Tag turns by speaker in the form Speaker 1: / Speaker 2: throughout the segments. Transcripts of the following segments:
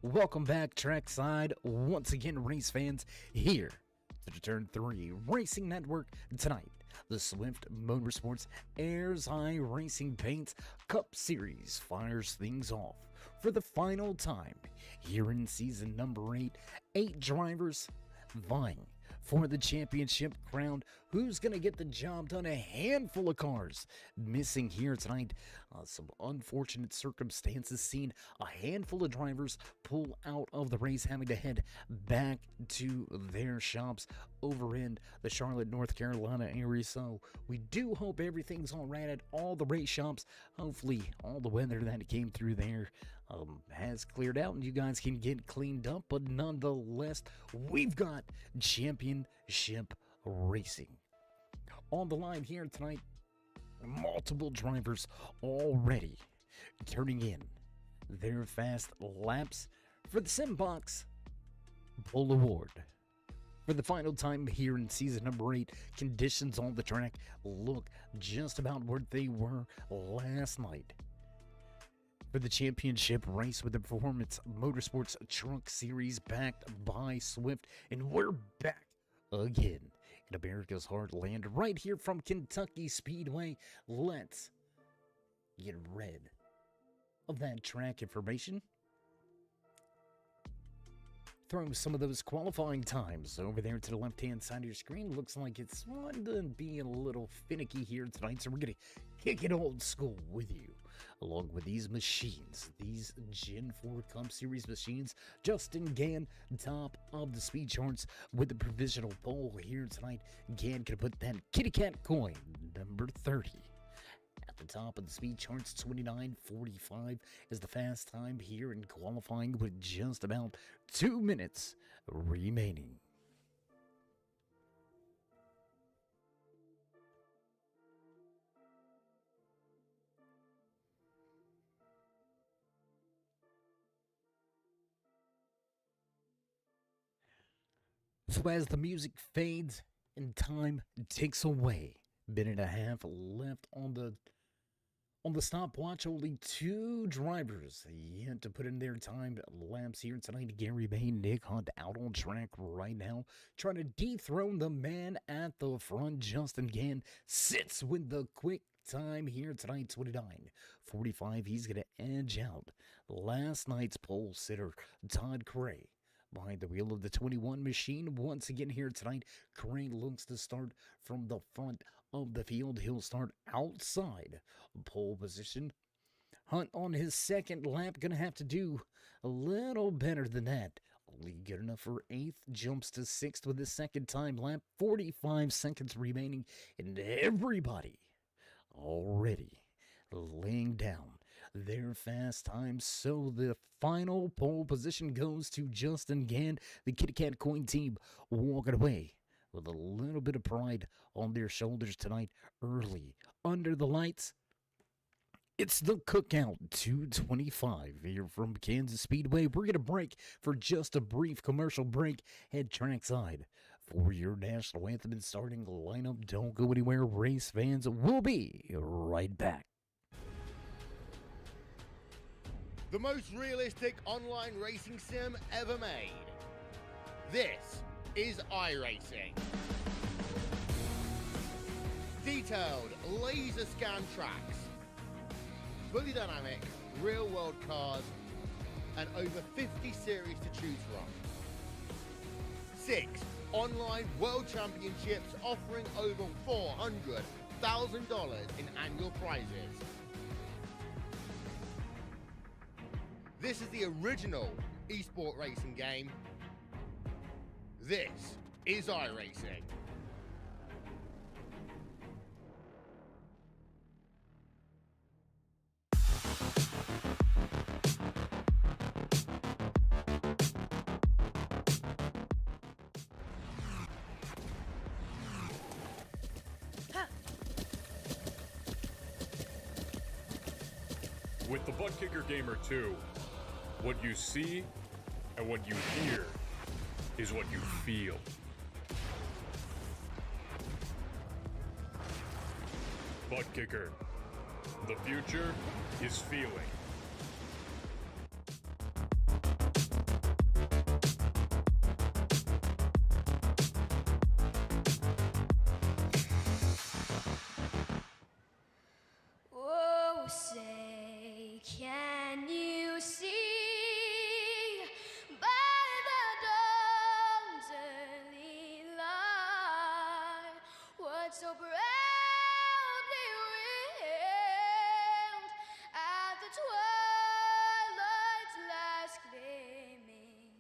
Speaker 1: Welcome back, trackside. Once again, race fans, here to Turn 3 Racing Network tonight. The SwiftMotorSports Airs High Racing Paints Cup Series fires things off for the final time here in season number 8. 8 drivers vying for the championship crown. Who's going to get the job done? A handful of cars missing here tonight. Some unfortunate circumstances seen. A handful of drivers pull out of the race, having to head back to their shops over in the Charlotte, North Carolina area. So we do hope everything's all right at all the race shops. Hopefully all the weather that came through there has cleared out and you guys can get cleaned up. But nonetheless, we've got championship racing on the line here tonight. Multiple drivers already turning in their fast laps for the Simbox Pole Award. For the final time here in season number 8, conditions on the track look just about where they were last night for the championship race with the Performance Motorsports Truck Series backed by Swift. And we're back again in America's heartland, right here from Kentucky Speedway. Let's get rid of that track information. Throw some of those qualifying times over there to the left-hand side of your screen. Looks like it's going to be a little finicky here tonight, so we're going to kick it old school with you, along with these machines, these Gen 4 Cup Series machines. Justin Gann, top of the speed charts with the provisional pole here tonight. Gann could put that kitty cat coin, number 30. At the top of the speed charts, 29:45 is the fast time here in qualifying with just about 2 minutes remaining. So as the music fades and time ticks away, minute and a half left on the stopwatch. Only 2 drivers yet to put in their timed laps here tonight. Gary Bay, Nick Hunt out on track right now, trying to dethrone the man at the front. Justin Gann sits with the quick time here tonight, 29:45. He's going to edge out last night's pole sitter, Todd Cray, behind the wheel of the 21 machine. Once again here tonight, Crane looks to start from the front of the field. He'll start outside pole position. Hunt on his second lap, gonna have to do a little better than that. Only good enough for 8th, jumps to 6th with his second time lap. 45 seconds remaining, and everybody already laying down their fast times. So the final pole position goes to Justin Gann. The Kitty Cat Coin team walking away with a little bit of pride on their shoulders tonight. Early under the lights, it's the Cookout 225 here from Kansas Speedway. We're going to break for just a brief commercial break. Head trackside for your national anthem and starting lineup. Don't go anywhere, race fans. We'll be right back.
Speaker 2: The most realistic online racing sim ever made. This is iRacing. Detailed laser scan tracks, fully dynamic, real world cars, and over 50 series to choose from. 6 online world championships offering over $400,000 in annual prizes. This is the original esport racing game. This is iRacing.
Speaker 3: With the Butt Kicker Gamer 2, what you see and what you hear is what you feel. Butt Kicker. The future is feeling.
Speaker 4: Can you see by the dawn's early light what so proudly wailed at the twilight's last gleaming,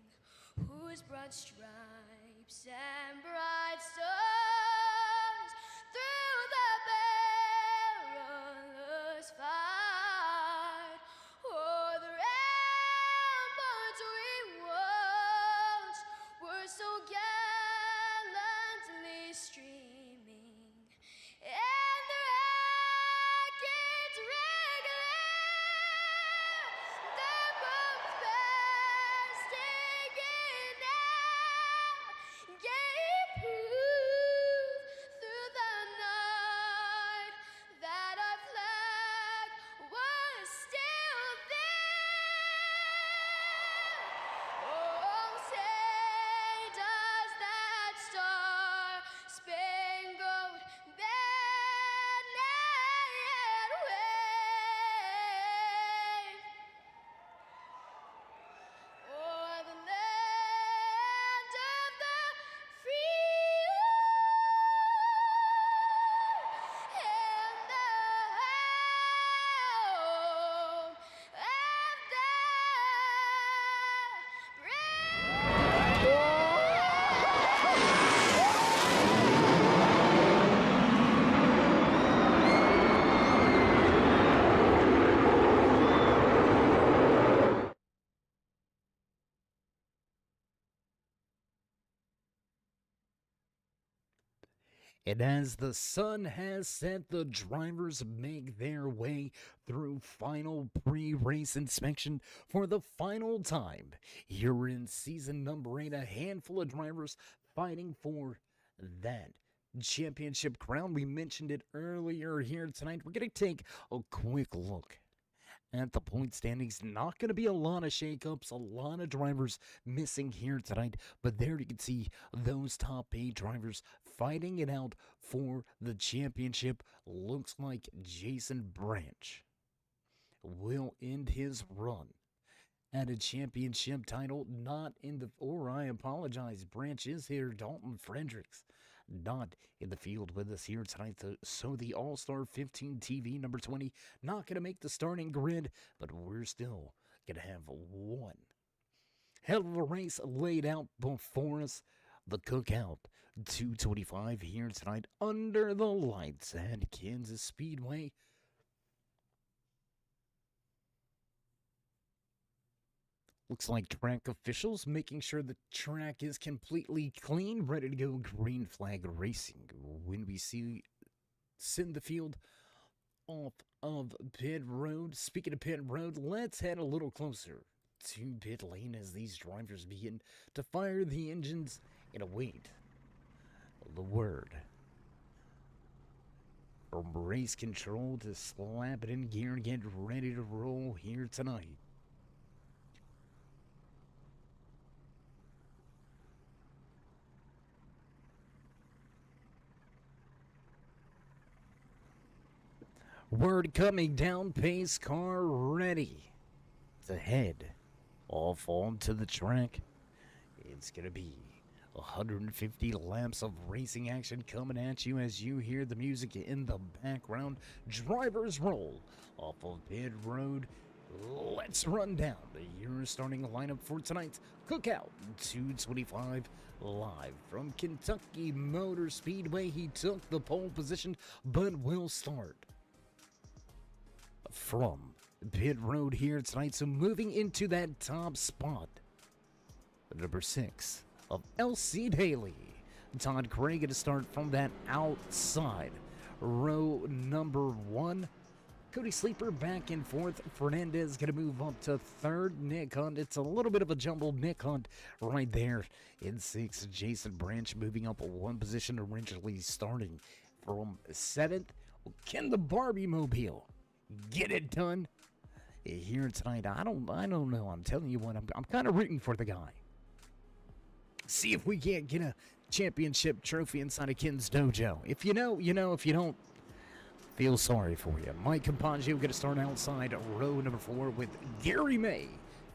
Speaker 4: whose broad stripes and bright stars through the perilous fight o'er the ramparts we watched were so gallantly streaming, and the rockets regular their bombs bursting in air gave proof through the night that our flag was still there. Oh, say does that star-spangled banner yet wave o'er the land of the free and the home of the brave?
Speaker 1: And as the sun has set, the drivers make their way through final pre-race inspection for the final time. Here in season number 8, a handful of drivers fighting for that championship crown. We mentioned it earlier here tonight. We're going to take a quick look at the point standings. Not going to be a lot of shakeups, a lot of drivers missing here tonight, but there you can see those top 8 drivers fighting it out for the championship. Looks like Jason Branch will end his run at a championship title. Not in the, or I apologize, Branch is here. Dalton Fredericks not in the field with us here tonight. So the All-Star 15 TV number 20 not going to make the starting grid, but we're still going to have one hell of a race laid out before us. The Cookout 225 here tonight under the lights at Kansas Speedway. Looks like track officials making sure the track is completely clean, ready to go. Green flag racing. When we send the field off of pit road. Speaking of pit road, let's head a little closer to pit lane as these drivers begin to fire the engines and await the word from race control to slap it in gear and get ready to roll here tonight. Word coming down, pace car ready to head off onto the track. It's going to be 150 laps of racing action coming at you as you hear the music in the background. Drivers roll off of pit road. Let's run down your starting lineup for tonight's Cookout 225 live from Kentucky Motor Speedway. He took the pole position, but will start from pit road here tonight. So moving into that top spot, number 6 of LC Daly, Todd Craig, going to start from that outside row number 1. Cody Sleeper back and forth. Fernandez going to move up to 3rd. Nick Hunt, it's a little bit of a jumble. Nick Hunt right there in 6th. Jason Branch moving up 1 position, originally starting from 7th. Can the Barbie Mobile get it done here tonight? I don't know. I'm telling you what, I'm kind of rooting for the guy. See if we can't get a championship trophy inside of Ken's dojo. If you know, you know. If you don't, Feel sorry for you. Mike Compagio going to start outside row number 4 with Gary May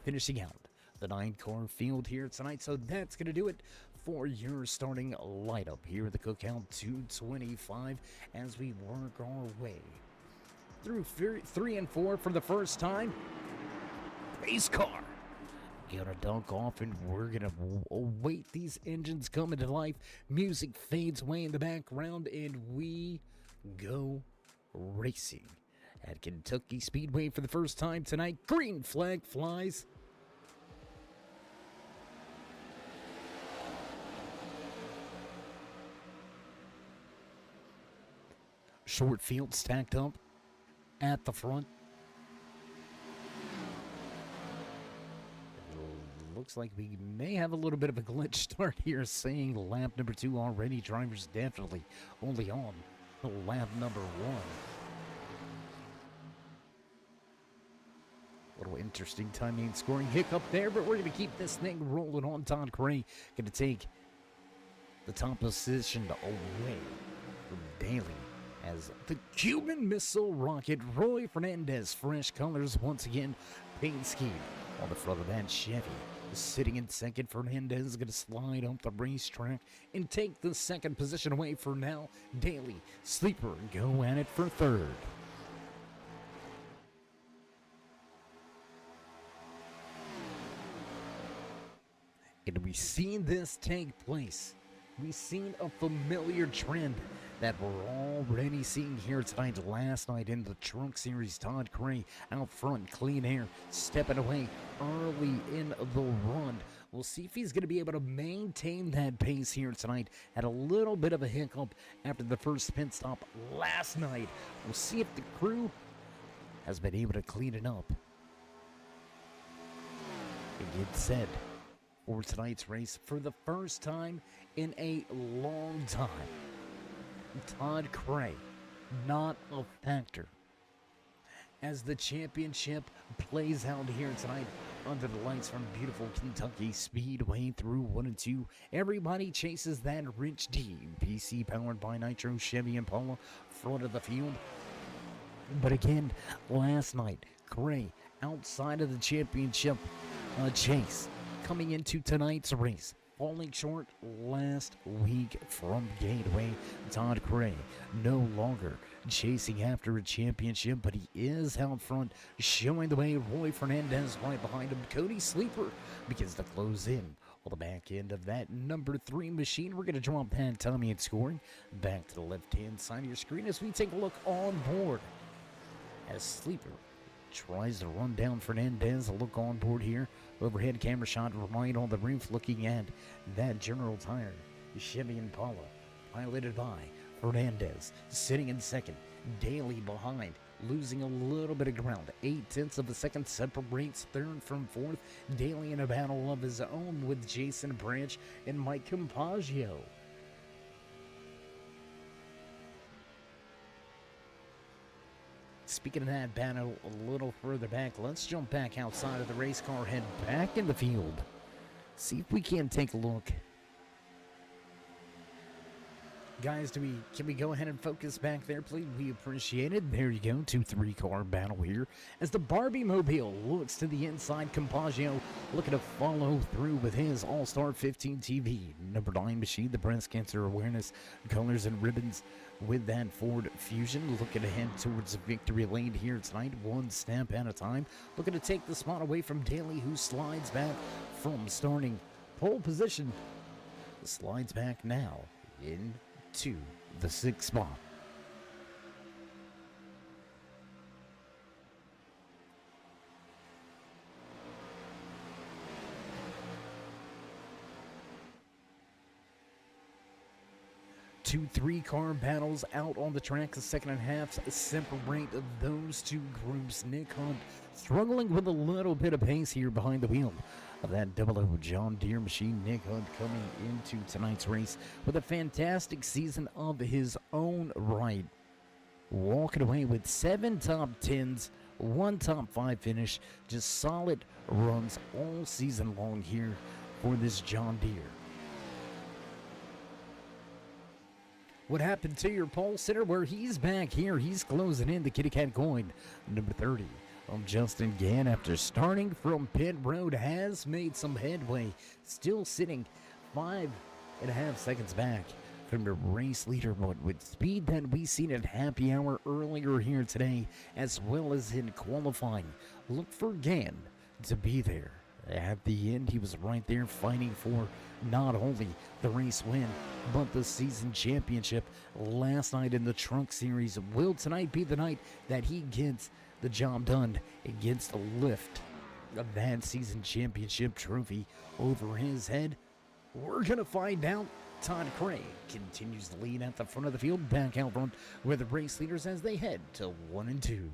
Speaker 1: finishing out the 9-car field here tonight. So that's going to do it for your starting lineup here at the Cookout 225 as we work our way through 3 and 4 for the first time. Race car gonna dunk off, and we're gonna await these engines coming to life. Music fades away in the background, and we go racing at Kentucky Speedway for the first time tonight. Green flag flies. Short field stacked up at the front. Looks like we may have a little bit of a glitch start here, saying lap number 2 already. Drivers definitely only on lap number 1. Little interesting timing and scoring hiccup there, but we're going to keep this thing rolling on. Todd Gray going to take the top position away from Daly as the Cuban Missile Rocket. Roy Fernandez, fresh colors once again. Paint scheme on the front of that Chevy. Sitting in second, Fernandez is going to slide up the racetrack and take the second position away for now. Daly, Sleeper, go at it for third. And we've seen this take place. We've seen a familiar trend that we're already seeing here tonight. Last night in the Truck Series, Todd Gray out front, clean air, stepping away early in the run. We'll see if he's going to be able to maintain that pace here tonight. Had a little bit of a hiccup after the first pit stop last night. We'll see if the crew has been able to clean it up. It gets said for tonight's race, for the first time in a long time, Todd Gray not a factor as the championship plays out here tonight under the lights from beautiful Kentucky Speedway through 1 and 2. Everybody chases that Rich D PC powered by Nitro Chevy Impala front of the field. But again, last night, Gray outside of the championship chase coming into tonight's race, falling short last week from Gateway. Todd Gray no longer chasing after a championship, but he is out front, showing the way. Roy Fernandez right behind him. Cody Sleeper begins to close in on the back end of that number 3 machine. We're going to drop that timing and scoring back to the left-hand side of your screen as we take a look on board as Sleeper tries to run down Fernandez. A look on board here. Overhead camera shot right on the roof, looking at that General Tire Chevy Impala, piloted by Fernandez. Sitting in second, Daly behind, losing a little bit of ground. 0.8 of a second separates third from fourth. Daly in a battle of his own with Jason Branch and Mike Compagio. Speaking of that battle a little further back, let's jump back outside of the race car, head back in the field. See if we can take a look. Guys, can we go ahead and focus back there, please? We appreciate it. There you go, 2-3 car battle here as the Barbie Mobile looks to the inside. Compagio looking to follow through with his All-Star 15 TV. Number 9 machine, the breast cancer awareness, colors and ribbons with that Ford Fusion. Looking ahead towards victory lane here tonight, one step at a time. Looking to take the spot away from Daly, who slides back from starting pole position. Slides back now into the 6th spot. Two 3-car battles out on the track. The second and half separate those two groups. Nick Hunt struggling with a little bit of pace here behind the wheel of that 00 John Deere machine. Nick Hunt coming into tonight's race with a fantastic season of his own right, walking away with 7 top 10s, 1 top 5 finish. Just solid runs all season long here for this John Deere. What happened to your pole sitter? Where he's back here. He's closing in the kitty cat coin. Number 30 of Justin Gann, after starting from pit road, has made some headway. Still sitting 5.5 seconds back from the race leader, but with speed that we seen at happy hour earlier here today, as well as in qualifying. Look for Gann to be there. At the end, he was right there fighting for not only the race win, but the season championship last night in the Truck Series. Will tonight be the night that he gets the job done and gets the lift of that season championship trophy over his head? We're going to find out. Todd Craig continues the lead at the front of the field, back out front with the race leaders as they head to 1 and 2.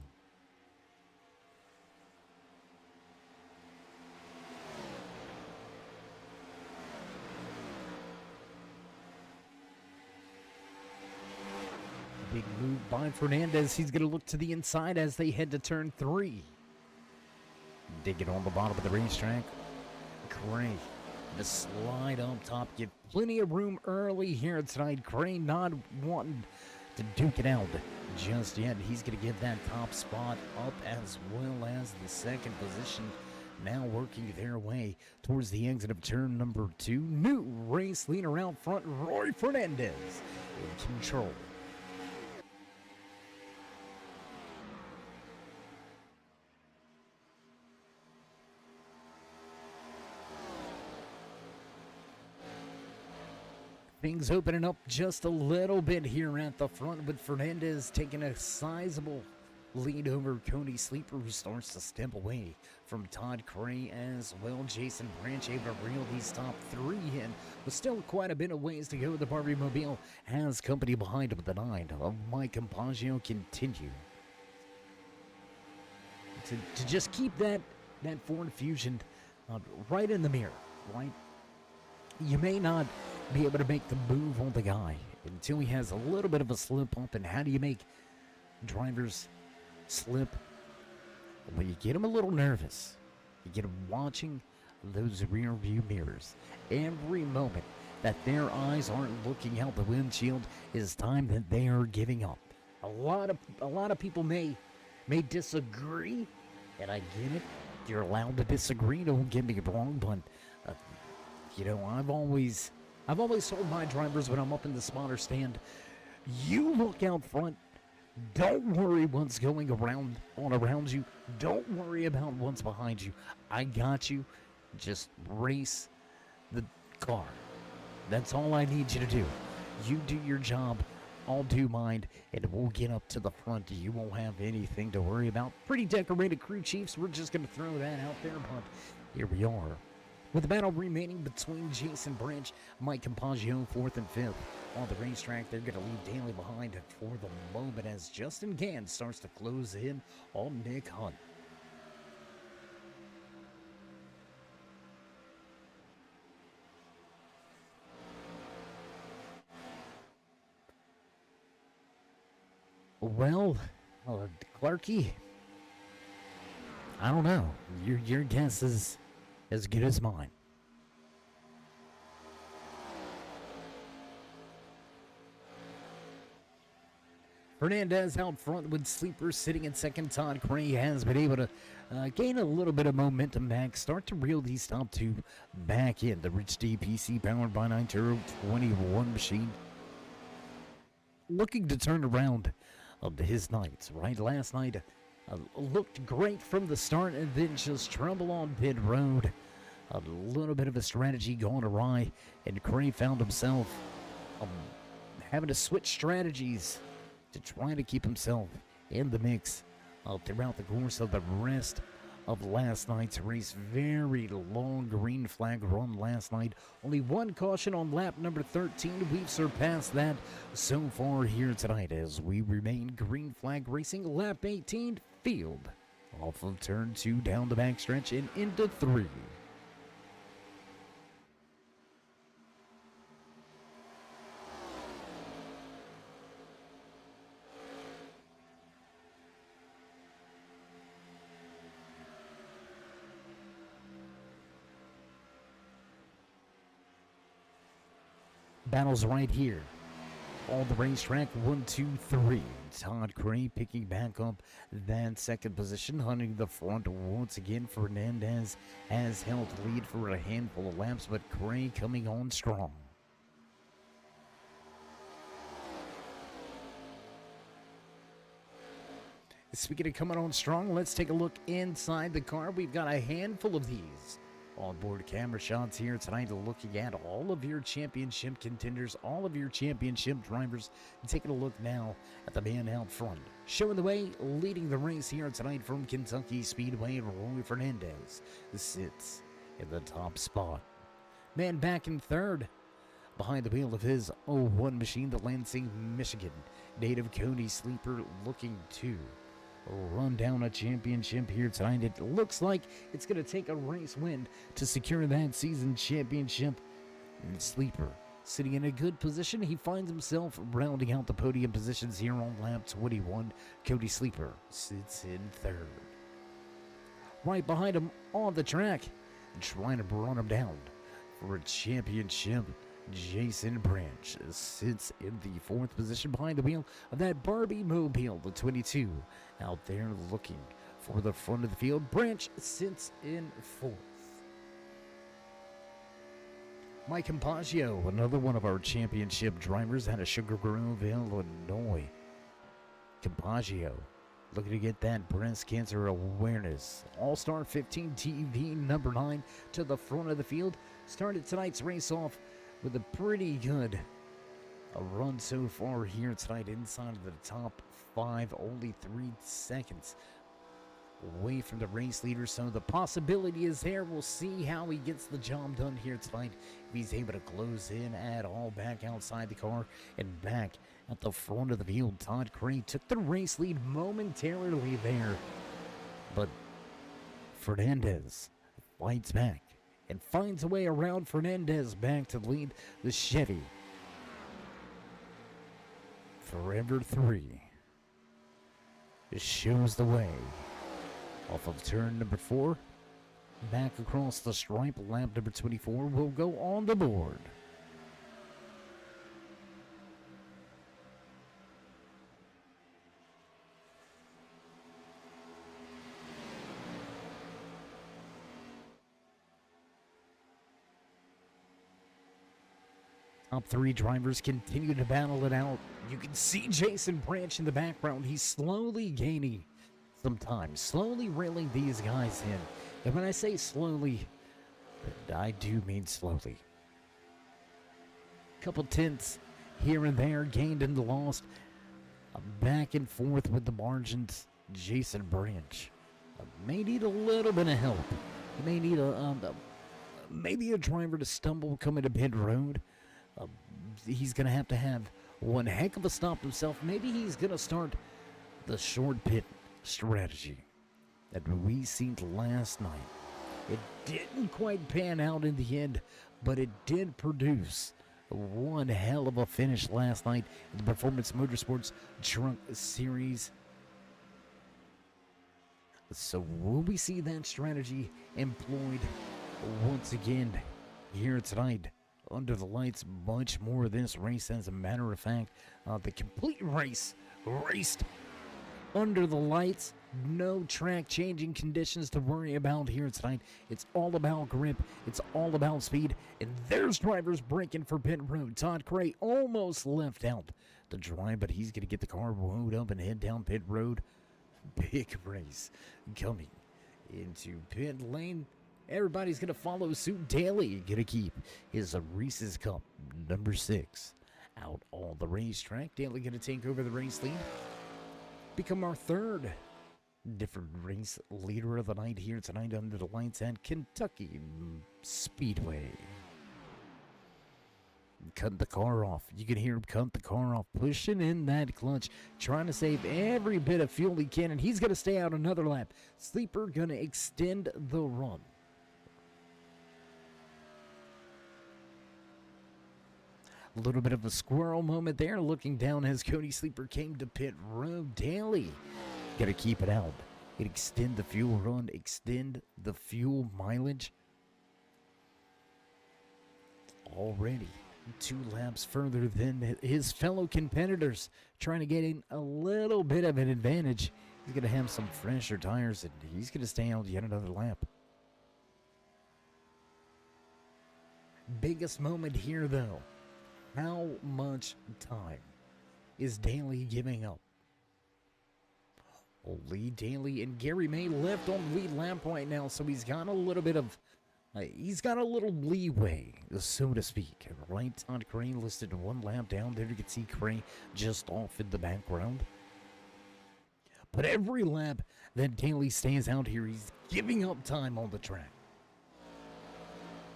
Speaker 1: Big move by Fernandez. He's going to look to the inside as they head to turn 3. Digging on the bottom of the racetrack. Craig, the slide up top. Give plenty of room early here tonight. Craig not wanting to duke it out just yet. He's going to give that top spot up, as well as the second position. Now working their way towards the exit of turn number 2. New race leader out front, Roy Fernandez in control. Things opening up just a little bit here at the front, with Fernandez taking a sizable lead over Cody Sleeper, who starts to step away from Todd Cray as well. Jason Branch able to reel these top 3 in, but still quite a bit of ways to go. The Barbie Mobile has company behind him. The 9 of Mike Compaggio continue to just keep that Ford Fusion right in the mirror, right? You may not be able to make the move on the guy until he has a little bit of a slip up. And how do you make drivers slip? Well, you get them a little nervous. You get them watching those rear view mirrors. Every moment that their eyes aren't looking out the windshield is time that they are giving up. A lot of people may disagree, and I get it. You're allowed to disagree, don't get me wrong, but I've always told my drivers when I'm up in the spotter stand, you look out front. Don't worry what's going around you. Don't worry about what's behind you. I got you. Just race the car. That's all I need you to do. You do your job. I'll do mine, and we'll get up to the front. You won't have anything to worry about. Pretty decorated crew chiefs. We're just going to throw that out there, but here we are. With the battle remaining between Jason Branch, Mike Compaggio, 4th and 5th. On the racetrack, they're going to leave Daly behind for the moment as Justin Gann starts to close in on Nick Hunt. Well, Clarky, I don't know. Your guess is as good as mine. Fernandez out front with Sleeper sitting in second. Todd Cray has been able to gain a little bit of momentum back, start to reel these top 2 back in. The Rich DPC powered by 9 Turbo 21 machine looking to turn around his nights, right? Last night looked great from the start and then just trouble on pit road. A little bit of a strategy going awry, and Cray found himself having to switch strategies to try to keep himself in the mix throughout the course of the rest of last night's race. Very long green flag run last night. Only one caution on lap number 13. We've surpassed that so far here tonight as we remain green flag racing. Lap 18, field off of turn 2 down the backstretch and into 3. Battles right here on the racetrack. 1, 2, 3. Todd Gray picking back up that second position, hunting the front once again. Fernandez has held lead for a handful of laps, but Gray coming on strong. Speaking of coming on strong, let's take a look inside the car. We've got a handful of these onboard camera shots here tonight, looking at all of your championship contenders, all of your championship drivers. Taking a look now at the man out front, showing the way, leading the race here tonight from Kentucky Speedway. Roy Fernandez sits in the top spot. Man back in third, behind the wheel of his 01 machine, the Lansing, Michigan native Cody Sleeper, looking to run down a championship here tonight. It looks like it's going to take a race win to secure that season championship. And Sleeper sitting in a good position. He finds himself rounding out the podium positions here on lap 21. Cody Sleeper sits in third. Right behind him on the track, trying to run him down for a championship, Jason Branch sits in the fourth position behind the wheel of that Barbie Mobile, the 22, out there looking for the front of the field. Branch sits in fourth. Mike Campaggio, another one of our championship drivers out of Sugar Grove, Illinois. Campaggio looking to get that breast cancer awareness. All-Star 15 TV number 9 to the front of the field. Started tonight's race off with a pretty good run so far here tonight, inside of the top 5, only 3 seconds away from the race leader, so the possibility is there. We'll see how he gets the job done here tonight, if he's able to close in at all. Back outside the car and back at the front of the field, Todd Gray took the race lead momentarily there, but Fernandez fights back and finds a way around Fernandez back to lead the Chevy. Forever 3 shows the way off of turn number 4. Back across the stripe, lap number 24 will go on the board. Top 3 drivers continue to battle it out. You can see Jason Branch in the background. He's slowly gaining some time, slowly reeling these guys in. And when I say slowly, I do mean slowly. Couple tenths here and there, gained and lost. Back and forth with the margins. Jason Branch may need a little bit of help. He may need maybe a driver to stumble coming to pit road. He's going to have one heck of a stop himself. Maybe he's going to start the short pit strategy that we seen last night. It didn't quite pan out in the end, but it did produce one hell of a finish last night in the Performance Motorsports Truck Series. So will we see that strategy employed once again here tonight? Under the lights, much more of this race. As a matter of fact, the complete race raced under the lights. No track changing conditions to worry about here tonight. It's all about grip. It's all about speed. And there's drivers breaking for pit road. Todd Gray almost left out the drive, but he's going to get the car wound up and head down pit road. Big race coming into pit lane. Everybody's going to follow suit. Daly going to keep his Reese's Cup number 6 out on the racetrack. Daly going to take over the race lead. Become our third different race leader of the night here tonight under the lights at Kentucky Speedway. Cut the car off. You can hear him cut the car off, pushing in that clutch, trying to save every bit of fuel he can, and he's going to stay out another lap. Sleeper going to extend the run. A little bit of a squirrel moment there, looking down as Cody Sleeper came to pit road. Daly got to keep it out. Extend the fuel run, extend the fuel mileage. Already 2 laps further than his fellow competitors, trying to get in a little bit of an advantage. He's going to have some fresher tires, and he's going to stay out yet another lap. Biggest moment here, though. How much time is Daly giving up? Lee Daly and Gary May left on the lead lap right now, so he's got a little bit of he's got a little leeway, so to speak. Right, Todd Crane listed 1 lap down there. You can see Crane just off in the background. But every lap that Daly stays out here, he's giving up time on the track.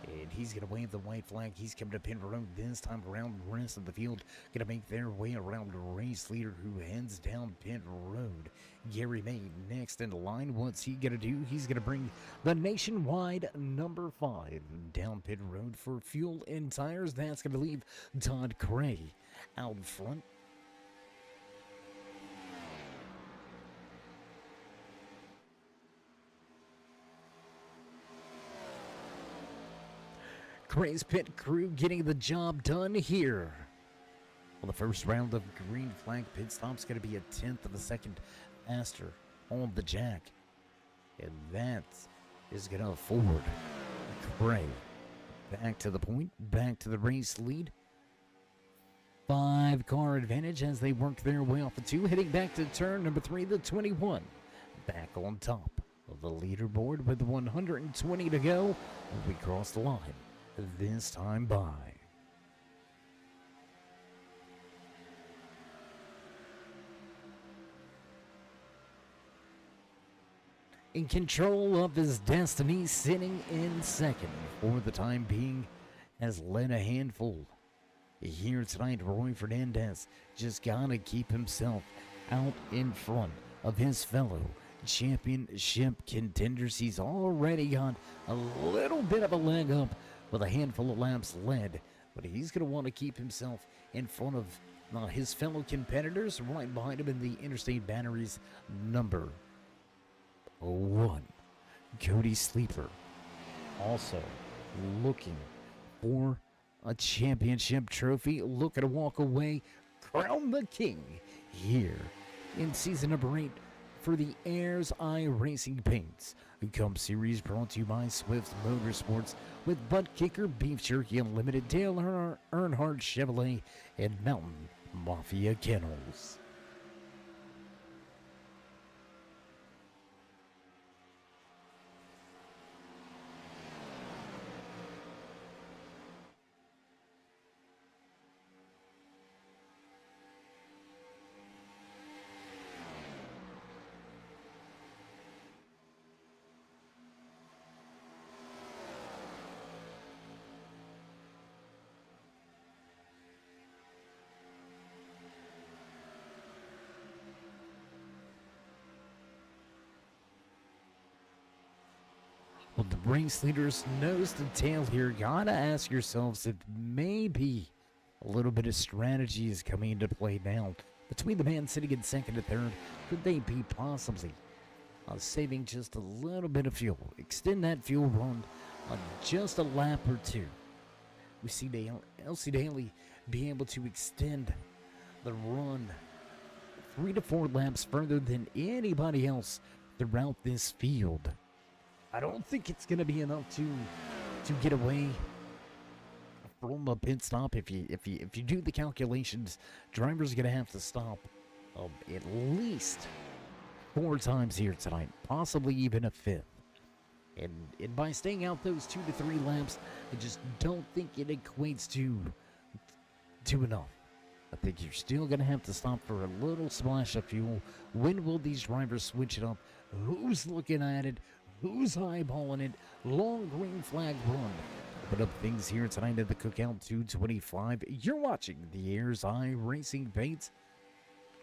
Speaker 1: And he's going to wave the white flag. He's coming to pit road this time around. The rest of the field going to make their way around the race leader who heads down pit road. Gary May next in the line. What's he going to do? He's going to bring the nationwide number 5 down pit road for fuel and tires. That's going to leave Todd Cray out front. Cray's pit crew getting the job done here. Well, the first round of green flag pit stop's going to be a 1/10 of a second faster on the jack. And that is going to afford Cray back to the point, back to the race lead. 5-car advantage as they work their way off the 2, heading back to turn number 3, the 21. Back on top of the leaderboard with 120 to go. We cross the line. This time by. In control of his destiny, sitting in second for the time being, has led a handful. Here tonight, Roy Fernandez just gotta keep himself out in front of his fellow championship contenders. He's already got a little bit of a leg up with a handful of laps led, but he's going to want to keep himself in front of his fellow competitors right behind him in the Interstate Batteries number 1. Cody Sleeper also looking for a championship trophy, looking to walk away, crown the king here in season number 8 for the Ayers Eye Racing Paints Cup Series, brought to you by Swift Motorsports with Butt Kicker, Beef Jerky Unlimited, Dale Earnhardt Chevrolet, and Mountain Mafia Kennels. Well, the race leaders nose to tail here. Gotta ask yourselves if maybe a little bit of strategy is coming into play now. Between the man sitting in second and third, could they be possibly saving just a little bit of fuel? Extend that fuel run on just a lap or 2. We see Elsie Daly be able to extend the run 3 to 4 laps further than anybody else throughout this field. I don't think it's going to be enough to get away from a pit stop. If you do the calculations, drivers are going to have to stop at least 4 times here tonight, possibly even a 5th. And by staying out those 2 to 3 laps, I just don't think it equates to enough. I think you're still going to have to stop for a little splash of fuel. When will these drivers switch it up? Who's looking at it? Who's eyeballing it? Long green flag run. Put up things here tonight at the Cookout 225. You're watching the Ayers Eye Racing Paints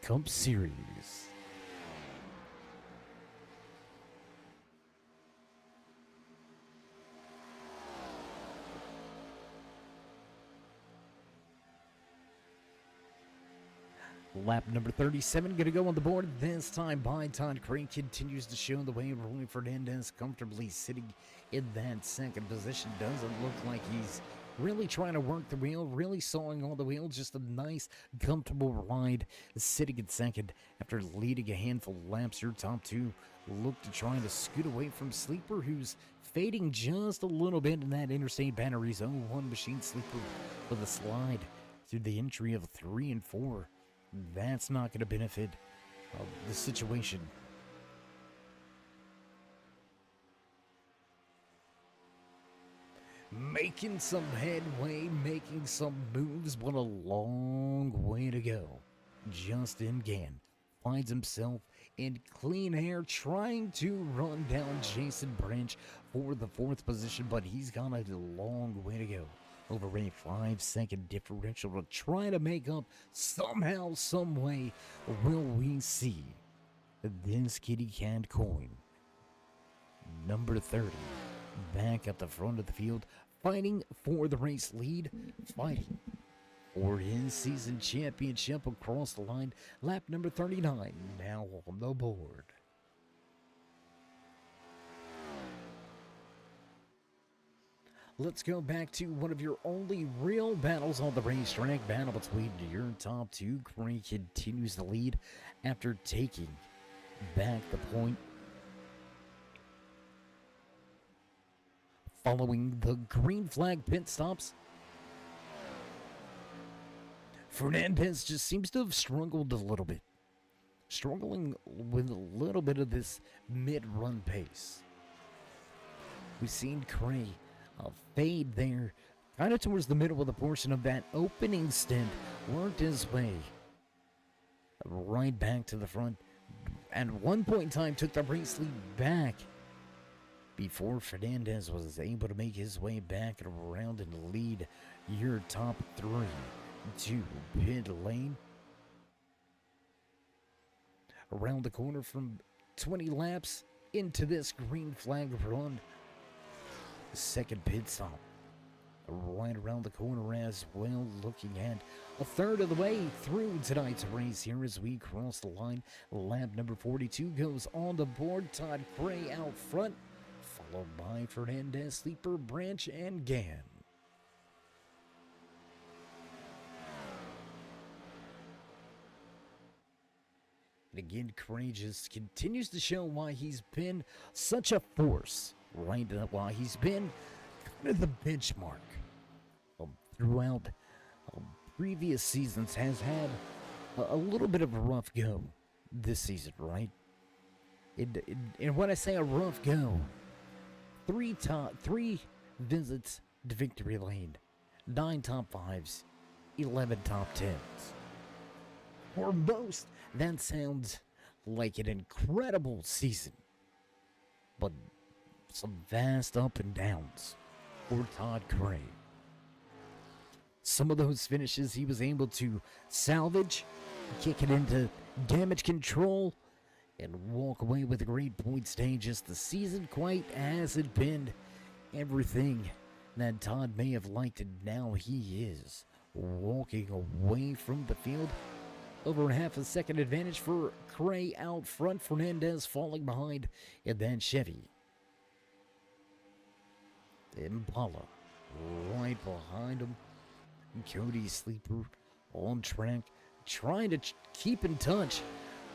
Speaker 1: Cup Series. Lap number 37 going to go on the board, this time by Todd Crane. Continues to show the way. Roy Fernandez comfortably sitting in that second position. Doesn't look like he's really trying to work the wheel, really sawing on the wheel. Just a nice, comfortable ride, sitting in second after leading a handful of laps. Your top two look to try to scoot away from Sleeper, who's fading just a little bit in that Interstate Batteries 01 machine. Sleeper with a slide through the entry of 3 and 4. That's not going to benefit the situation. Making some headway, making some moves, but a long way to go. Justin Gann finds himself in clean air, trying to run down Jason Branch for the 4th position, but he's got a long way to go. Over a 5-second differential to try to make up somehow, some way. Will we see this kitty cat coin? Number 30, back at the front of the field, fighting for the race lead, fighting for his season championship across the line. Lap number 39 now on the board. Let's go back to one of your only real battles on the racetrack. Battle between your top two. Gray continues the lead after taking back the point. Following the green flag pit stops, Fernandez just seems to have struggled a little bit. Struggling with a little bit of this mid-run pace. We've seen Cray fade there, kind of towards the middle of the portion of that opening stint. Worked his way right back to the front. At one point in time, took the race lead back before Fernandez was able to make his way back around and lead your top three to pit lane. Around the corner from 20 laps into this green flag run. Second pit stop right around the corner as well, looking at a third of the way through tonight's race here as we cross the line. Lap number 42 goes on the board. Todd Gray out front, followed by Fernandez, Sleeper, Branch, and Gann. And again, Gray just continues to show why he's been such a force, right? Why he's been kind of the benchmark throughout previous seasons. Has had a little bit of a rough go this season, right? And when I say a rough go, three visits to victory lane, 9 top 5s, 11 top 10s. For most, that sounds like an incredible season, but some vast up and downs for Todd Gray. Some of those finishes he was able to salvage, kick it into damage control, and walk away with a great point stage. Just the season quite hasn't been everything that Todd may have liked, and now he is walking away from the field. Over half a second advantage for Gray out front. Fernandez falling behind in that Chevy. Impala right behind him. Cody Sleeper on track, trying to keep in touch,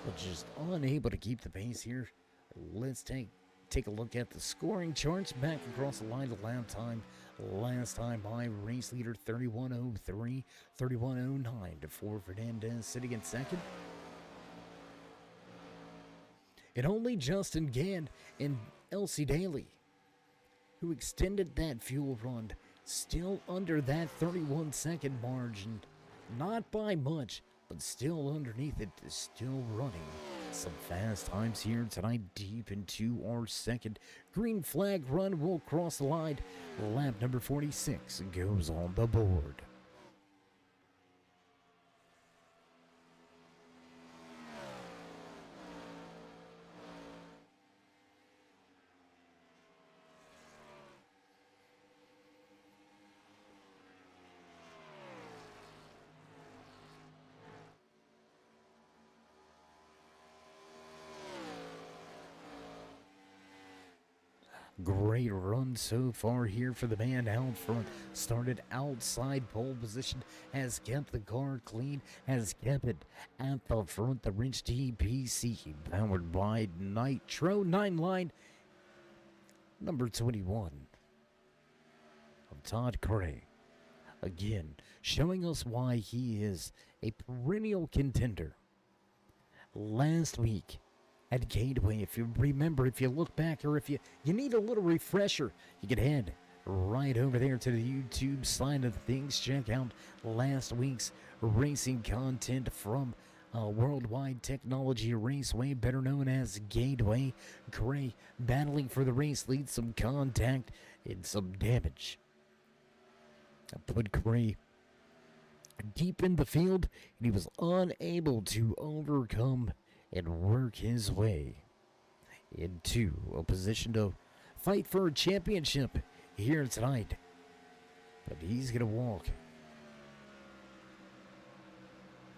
Speaker 1: but just unable to keep the pace here. Let's take a look at the scoring charts back across the line. The lap time last time by race leader 31:03, 31:09 to 4 Fernandez sitting in second. And only Justin Gann and Elsie Daly, who extended that fuel run, still under that 31-second margin. Not by much, but still underneath it, still running. Some fast times here tonight, deep into our second green flag run. Will cross the line. Lap number 46 goes on the board. Great run so far here for the man out front. Started outside pole position, has kept the car clean, has kept it at the front. The Rich TPC powered by Nitro 9 line, number 21 of Todd Cray. Again, showing us why he is a perennial contender. Last week at Gateway, if you remember, if you look back, or if you need a little refresher, you can head right over there to the YouTube side of things. Check out last week's racing content from Worldwide Technology Raceway, better known as Gateway. Cray battling for the race lead, some contact and some damage. Put Cray deep in the field, and he was unable to overcome and work his way into a position to fight for a championship here tonight. But he's going to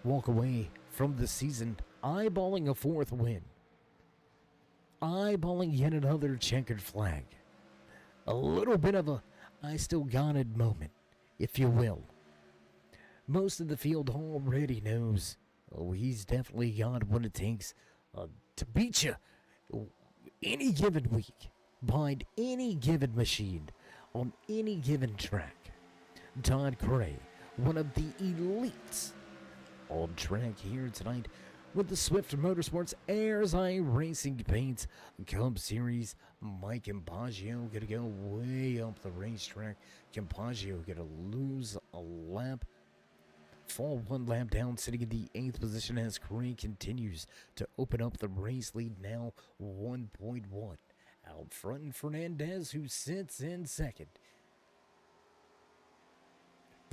Speaker 1: walk away from the season eyeballing a fourth win. Eyeballing yet another checkered flag. A little bit of a I still got it moment, if you will. Most of the field already knows, he's definitely got what it takes to beat you any given week, behind any given machine, on any given track. Todd Cray, one of the elites on track here tonight with the Swift Motorsports Airs Eye Racing Paints Cup Series. Mike Campaggio gonna go way up the racetrack. Campaggio gonna lose a lap, fall one lap down, sitting in the 8th position as Cray continues to open up the race lead, now 1.1. Out front, Fernandez, who sits in second.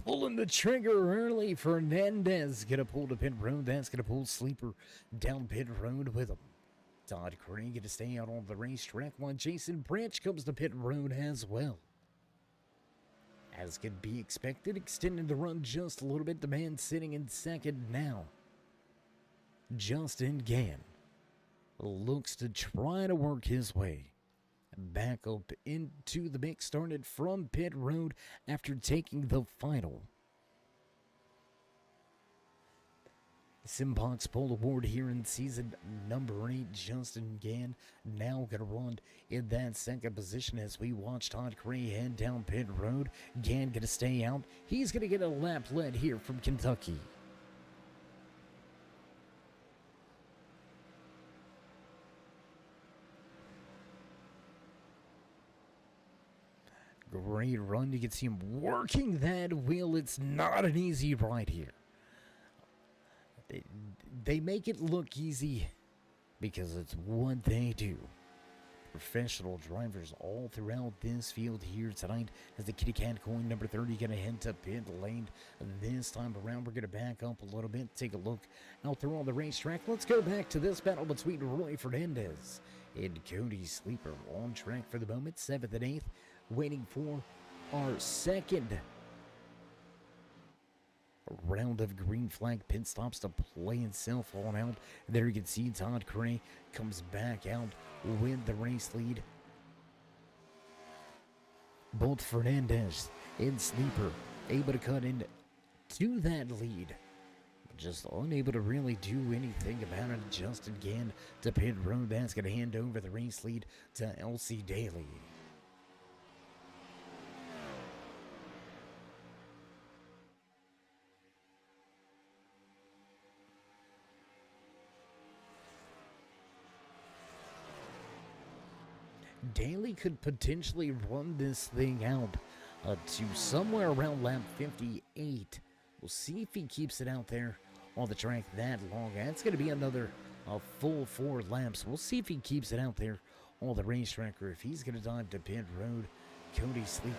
Speaker 1: Pulling the trigger early, Fernandez gonna pull to pit road. That's gonna pull Sleeper down pit road with him. Todd Cray gonna stay out on the racetrack while Jason Branch comes to pit road as well. As could be expected, extending the run just a little bit. The man sitting in second now, Justin Gann, looks to try to work his way back up into the mix. Started from pit road after taking the final Simbox Pole Award here in season number 8. Justin Gann now going to run in that second position as we watch Todd Cray head down pit road. Gann going to stay out. He's going to get a lap led here from Kentucky. Great run. You can see him working that wheel. It's not an easy ride here. They make it look easy because it's what they do. Professional drivers all throughout this field here tonight as the Kitty Cat coin number 30 going to head to pit lane. This time around, we're going to back up a little bit, take a look out there on the racetrack. Let's go back to this battle between Roy Fernandez and Cody Sleeper on track for the moment. 7th and 8th, waiting for our second round of green flag pit stops to play itself on out. There you can see Todd Cray comes back out with the race lead. Both Fernandez and Sleeper able to cut into that lead, just unable to really do anything about it. Justin Gann to pit road. That's going to hand over the race lead to LC Daly. Daly could potentially run this thing out to somewhere around lap 58. We'll see if he keeps it out there on the track that long. That's going to be another full 4 laps. We'll see if he keeps it out there on the racetrack or if he's going to dive to pit road. Cody Sleeper,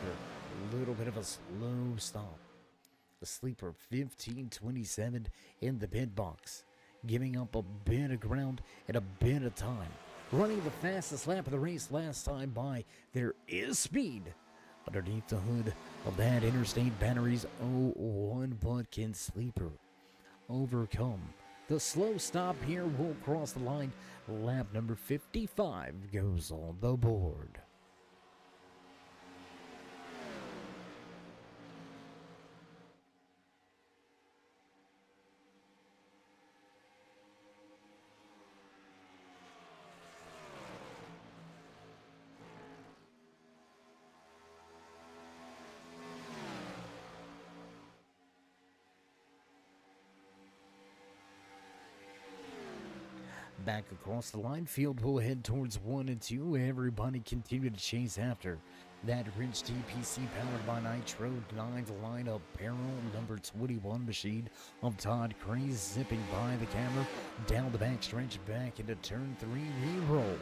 Speaker 1: a little bit of a slow stop. The Sleeper 15:27 in the pit box, giving up a bit of ground and a bit of time. Running the fastest lap of the race last time by. There is speed underneath the hood of that Interstate Batteries 01, but can Sleeper overcome the slow stop here? Will cross the line. Lap number 55 goes on the board. Back across the line, field will head towards 1 and 2. Everybody continue to chase after that Ridge TPC powered by Nitro 9's lineup. Barrel number 21 machine of Todd Cray zipping by the camera down the backstretch back into turn 3. Re-roll.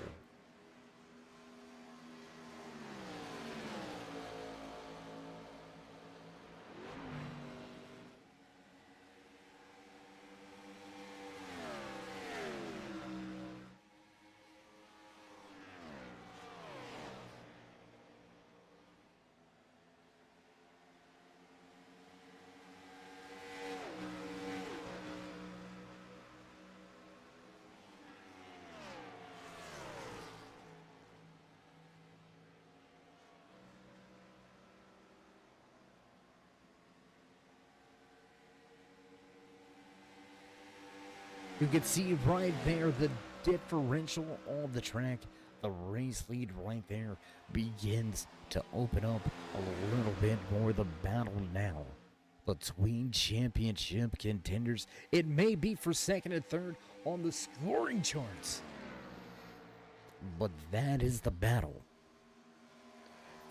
Speaker 1: You can see right there the differential on the track. The race lead right there begins to open up a little bit more. The battle now between championship contenders. It may be for second and third on the scoring charts, but that is the battle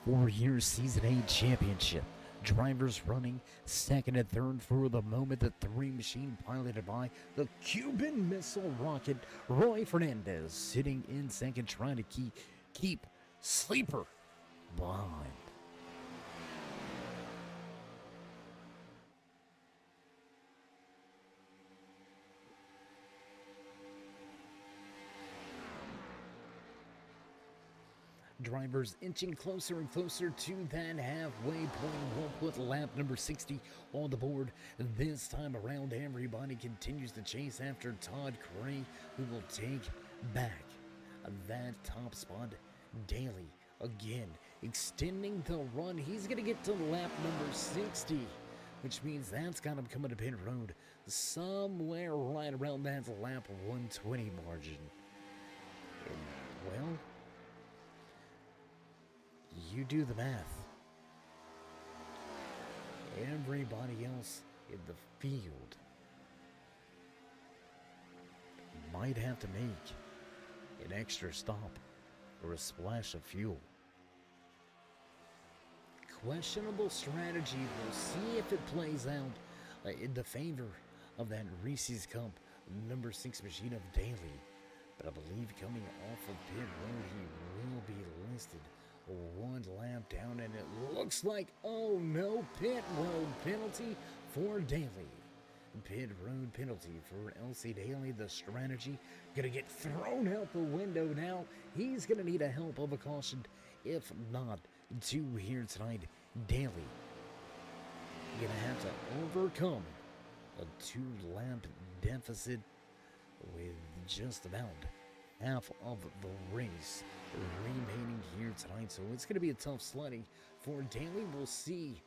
Speaker 1: for your Season 8 championship. Drivers running second and third for the moment. The 3 machine piloted by the Cuban Missile Rocket. Roy Fernandez sitting in second, trying to keep Sleeper behind. Drivers inching closer and closer to that halfway point. We'll put lap number 60 on the board. This time around, everybody continues to chase after Todd Cray, who will take back that top spot. Daly again extending the run. He's going to get to lap number 60, which means that's got him coming to pit road somewhere right around that lap 120 margin. And, well, you do the math. Everybody else in the field might have to make an extra stop or a splash of fuel. Questionable strategy. We'll see if it plays out in the favor of that Reese's Cup number 6 machine of Daly. But I believe coming off of pit road, he will be listed 1 lap down, and it looks like, oh no, pit road penalty for Daly. Pit road penalty for LC Daly. The strategy gonna get thrown out the window now. He's gonna need a help of a caution, if not 2 here tonight. Daly gonna have to overcome a 2-lap deficit with just about half of the race remaining here tonight, so it's going to be a tough sledding for Daly. We'll see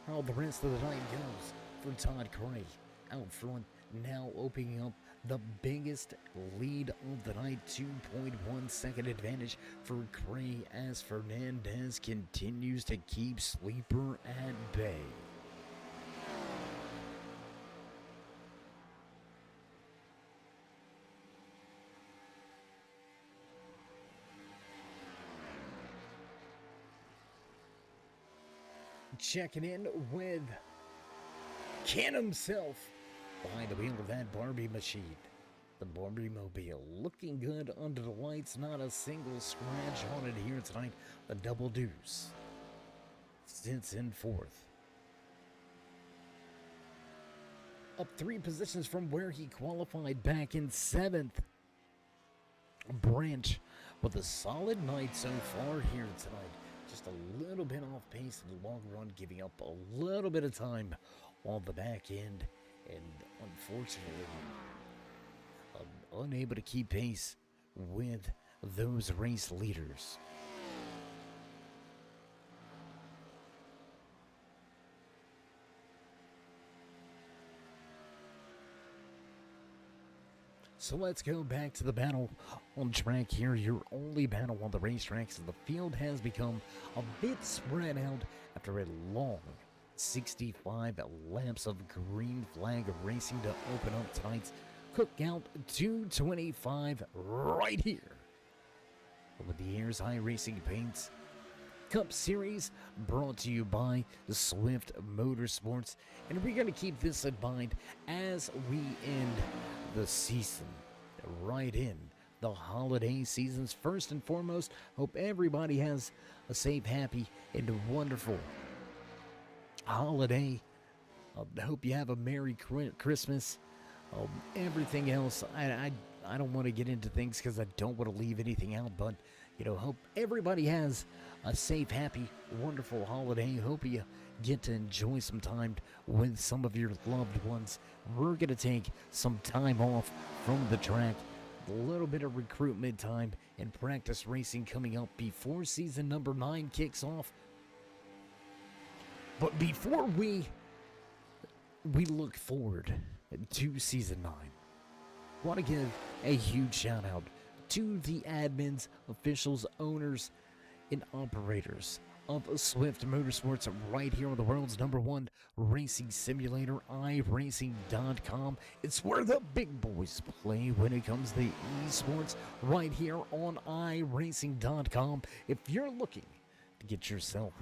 Speaker 1: how the rest of the night goes for Todd Cray out front, now opening up the biggest lead of the night. 2.1 second advantage for Cray as Fernandez continues to keep Sleeper at bay. Checking in with Ken himself behind the wheel of that Barbie machine. The Barbie Mobile looking good under the lights. Not a single scratch on it here tonight. The Double Deuce sits in 4th. Up 3 positions from where he qualified back in 7th. Branch with a solid night so far here tonight. Just a little bit off pace in the long run, giving up a little bit of time on the back end, and unfortunately unable to keep pace with those race leaders. So let's go back to the battle on track here. Your only battle on the racetrack, so the field has become a bit spread out after a long 65 laps of green flag racing to open up tonight's Cookout 225 right here with the Airs High Racing Paints Cup Series, brought to you by Swift Motorsports. And we're going to keep this in mind as we end the season, right in the holiday seasons. First and foremost, hope everybody has a safe, happy, and wonderful holiday. I hope you have a Merry Christmas. Everything else, I don't want to get into things because I don't want to leave anything out, but hope everybody has a safe, happy, wonderful holiday. Hope you get to enjoy some time with some of your loved ones. We're going to take some time off from the track, a little bit of recruitment time and practice racing coming up before season number 9 kicks off. But before we look forward to season 9, I want to give a huge shout out to the admins, officials, owners, and operators of Swift Motorsports right here on the world's #1 racing simulator, iRacing.com. It's where the big boys play when it comes to esports, right here on iRacing.com. If you're looking to get yourself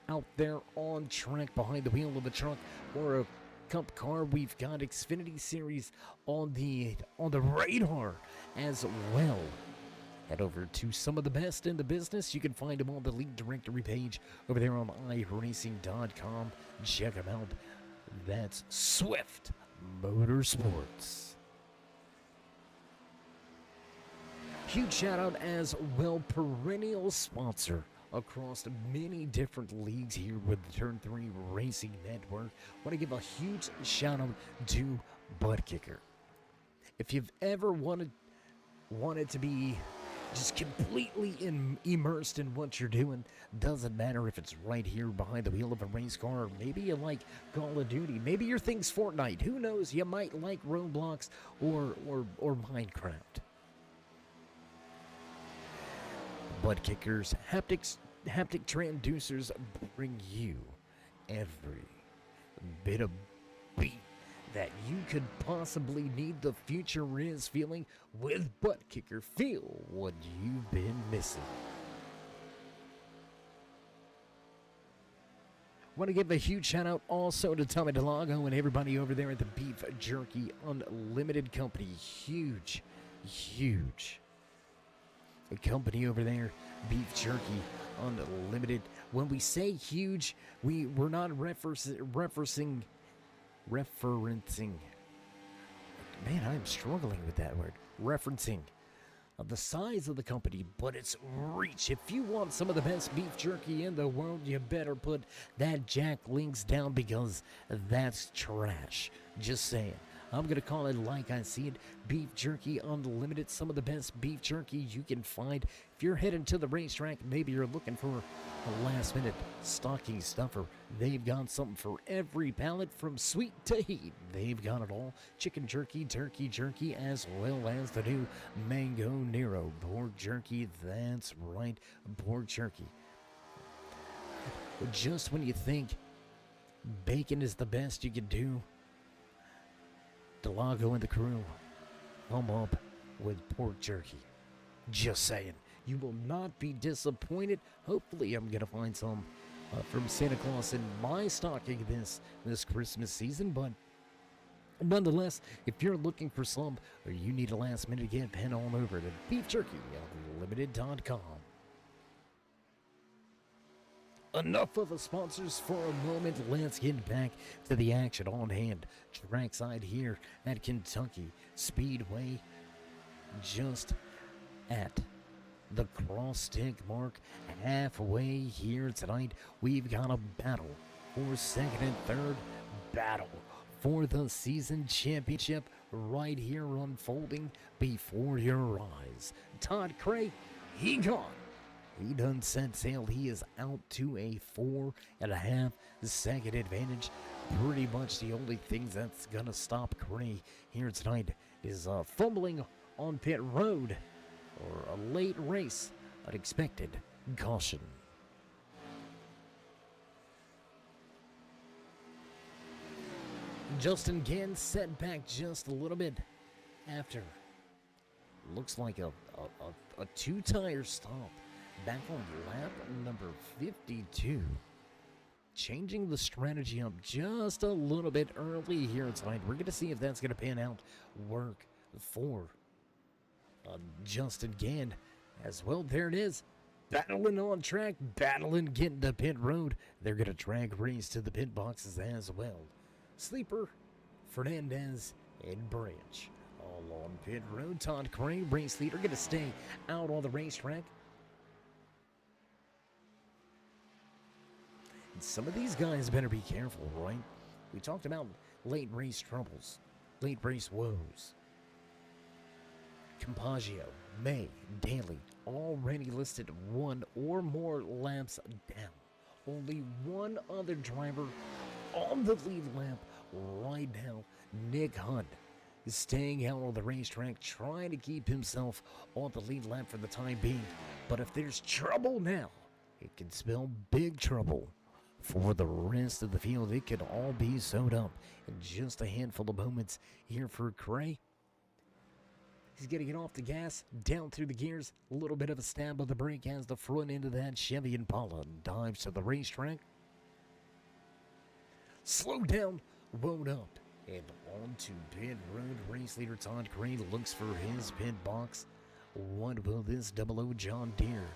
Speaker 1: out there on track behind the wheel of a truck or a cup car, we've got Xfinity Series on the radar as well. Head over to some of the best in the business. You can find them on the league directory page over there on iRacing.com. Check them out. That's Swift Motorsports. Huge shout out as well, perennial sponsor across many different leagues here with the Turn 3 Racing Network. Want to give a huge shout out to Butt Kicker. If you've ever wanted to be just completely immersed in what you're doing, doesn't matter if it's right here behind the wheel of a race car, or maybe you like Call of Duty, maybe your thing's Fortnite, who knows, you might like Roblox or Minecraft. Butt Kickers haptic transducers bring you every bit of beat that you could possibly need. The future is feeling with Butt Kicker. Feel what you've been missing. Want to give a huge shout out also to Tommy DeLago and everybody over there at the Beef Jerky Unlimited Company. Huge a company over there, Beef Jerky Unlimited. When we say huge, we're not referencing. Man, I'm struggling with that word. Referencing the size of the company, but its reach. If you want some of the best beef jerky in the world, you better put that Jack Links down, because that's trash. Just saying. I'm going to call it like I see it. Beef Jerky Unlimited. Some of the best beef jerky you can find. If you're heading to the racetrack, maybe you're looking for a last-minute stocking stuffer, they've got something for every palate, from sweet to heat. They've got it all. Chicken jerky, turkey jerky, as well as the new Mango Nero pork jerky. That's right, pork jerky. Just when you think bacon is the best you can do, DeLago and the crew come up with pork jerky. Just saying. You will not be disappointed. Hopefully I'm going to find some from Santa Claus in my stocking this Christmas season. But nonetheless, if you're looking for some, or you need a last minute gift, head on over to BeefJerkyUnlimited.com. Enough of the sponsors for a moment. Let's get back to the action on hand. Trackside here at Kentucky Speedway, just at the cross-stick mark, halfway here tonight. We've got a battle for second and third, battle for the season championship right here unfolding before your eyes. Todd Cray, he gone. He done set sail. He is out to a 4.5 second advantage. Pretty much the only thing that's going to stop Cray here tonight is fumbling on pit road, or a late race, unexpected caution. Justin Ginn set back just a little bit after looks like a two-tire stop back on lap number 52. Changing the strategy up just a little bit early here tonight. We're going to see if that's going to pan out work for Justin Gann as well. There it is. Battling on track, battling getting to pit road. They're going to drag race to the pit boxes as well. Sleeper, Fernandez, and Branch. All on pit road. Todd Cray, race leader, going to stay out on the racetrack. And some of these guys better be careful, right? We talked about late race troubles, late race woes. Compaggio, May, Daly, already listed one or more laps down. Only one other driver on the lead lap right now. Nick Hunt is staying out on the racetrack, trying to keep himself on the lead lap for the time being. But if there's trouble now, it can spell big trouble for the rest of the field. It could all be sewed up in just a handful of moments here for Cray. He's going to get off the gas, down through the gears, a little bit of a stab of the brake as the front end of that Chevy Impala dives to the racetrack. Slow down, load up, and on to pit road. Race leader Todd Cray looks for his pit box. What will this 00 John Deere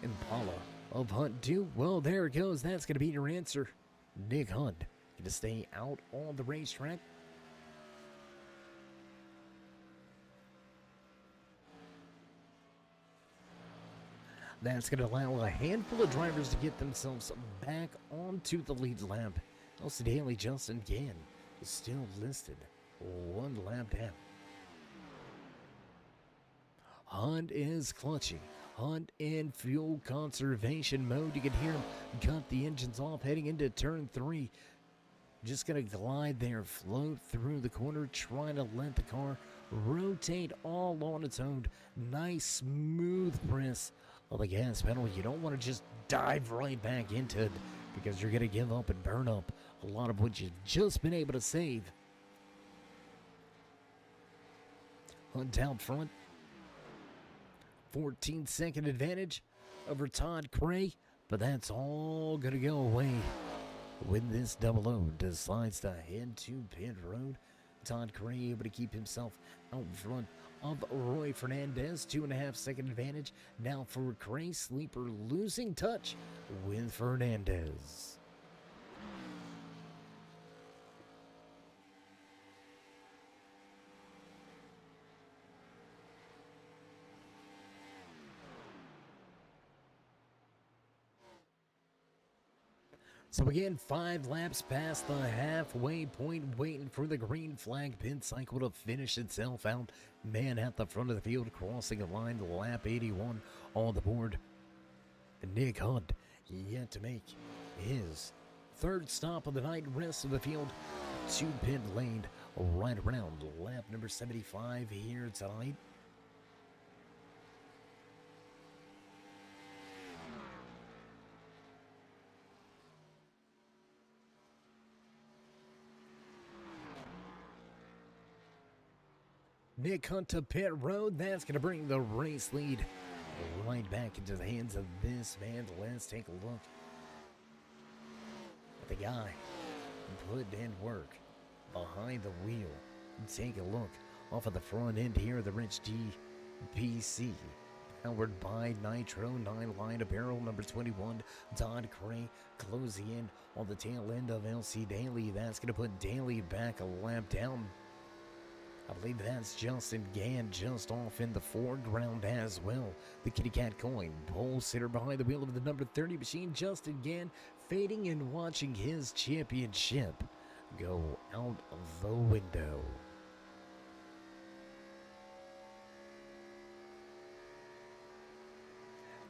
Speaker 1: Impala of Hunt do? Well, there it goes. That's going to be your answer. Nick Hunt going to stay out on the racetrack. That's going to allow a handful of drivers to get themselves back onto the lead lap. Elsie Daly, Justin Gann is still listed one lap down. Hunt is clutching. Hunt in fuel conservation mode. You can hear him cut the engines off heading into turn 3. Just going to glide there, float through the corner, trying to let the car rotate all on its own. Nice smooth press of the gas pedal. You don't want to just dive right back into it because you're going to give up and burn up a lot of what you've just been able to save. Hunt out front. 14-second advantage over Todd Cray, but that's all going to go away when this 00 decides to head to pit road. Todd Cray able to keep himself out front of Roy Fernandez. 2.5-second advantage now for Cray. Sleeper losing touch with Fernandez. So again, 5 laps past the halfway point, waiting for the green flag pit cycle to finish itself out. Man at the front of the field, crossing a line, lap 81 on the board. Nick Hunt yet to make his third stop of the night. Rest of the field to pit lane right around lap number 75 here tonight. Nick Hunt to pit road. That's going to bring the race lead right back into the hands of this man. Let's take a look at the guy put in work behind the wheel. Take a look off of the front end here, the Rich DPC. Powered by Nitro 9-line apparel, number 21, Todd Cray closing in on the tail end of LC Daly. That's going to put Daly back a lap down. I believe that's Justin Gann just off in the foreground as well. The Kitty Cat coin, pole sitter behind the wheel of the number 30 machine, Justin Gann fading and watching his championship go out of the window.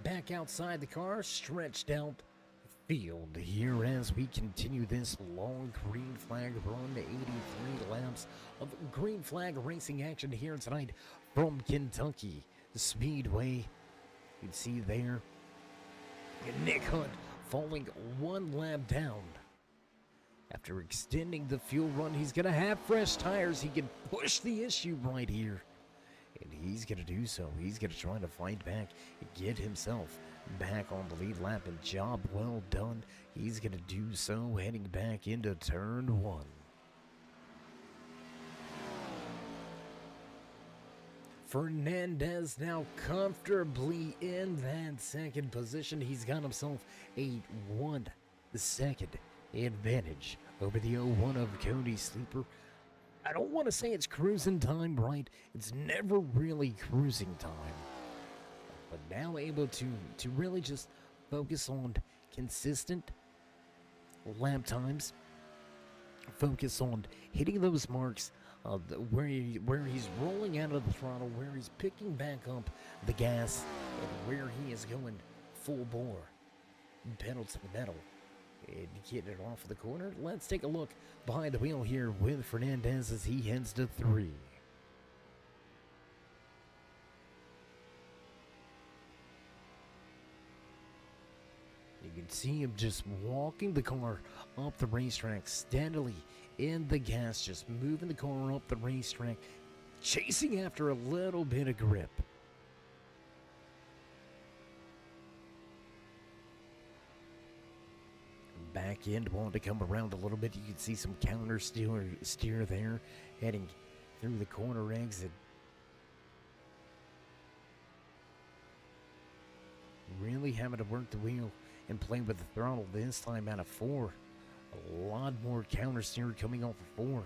Speaker 1: Back outside the car, stretched out field here as we continue this long green flag run. 83 laps of green flag racing action here tonight from Kentucky Speedway. You can see there Nick Hunt falling one lap down After extending the fuel run, he's going to have fresh tires. He can push the issue right here. And he's going to do so. He's going to try to fight back and get himself back on the lead lap. And job well done. He's going to do so heading back into turn 1. Fernandez now comfortably in that second position. He's got himself a 1 second advantage over the 01 of Cody Sleeper. I don't want to say it's cruising time, right? It's never really cruising time. But now able to really just focus on consistent lap times. Focus on hitting those marks where he's rolling out of the throttle, where he's picking back up the gas, and where he is going full bore, pedal to the metal, and getting it off of the corner. Let's take a look behind the wheel here with Fernandez as he heads to 3. You can see him just walking the car up the racetrack steadily in the gas, just moving the car up the racetrack, chasing after a little bit of grip. Back end wanted to come around a little bit. You can see some counter steer there, heading through the corner exit. Really having to work the wheel and play with the throttle this time out of 4. A lot more counter steer coming off of 4.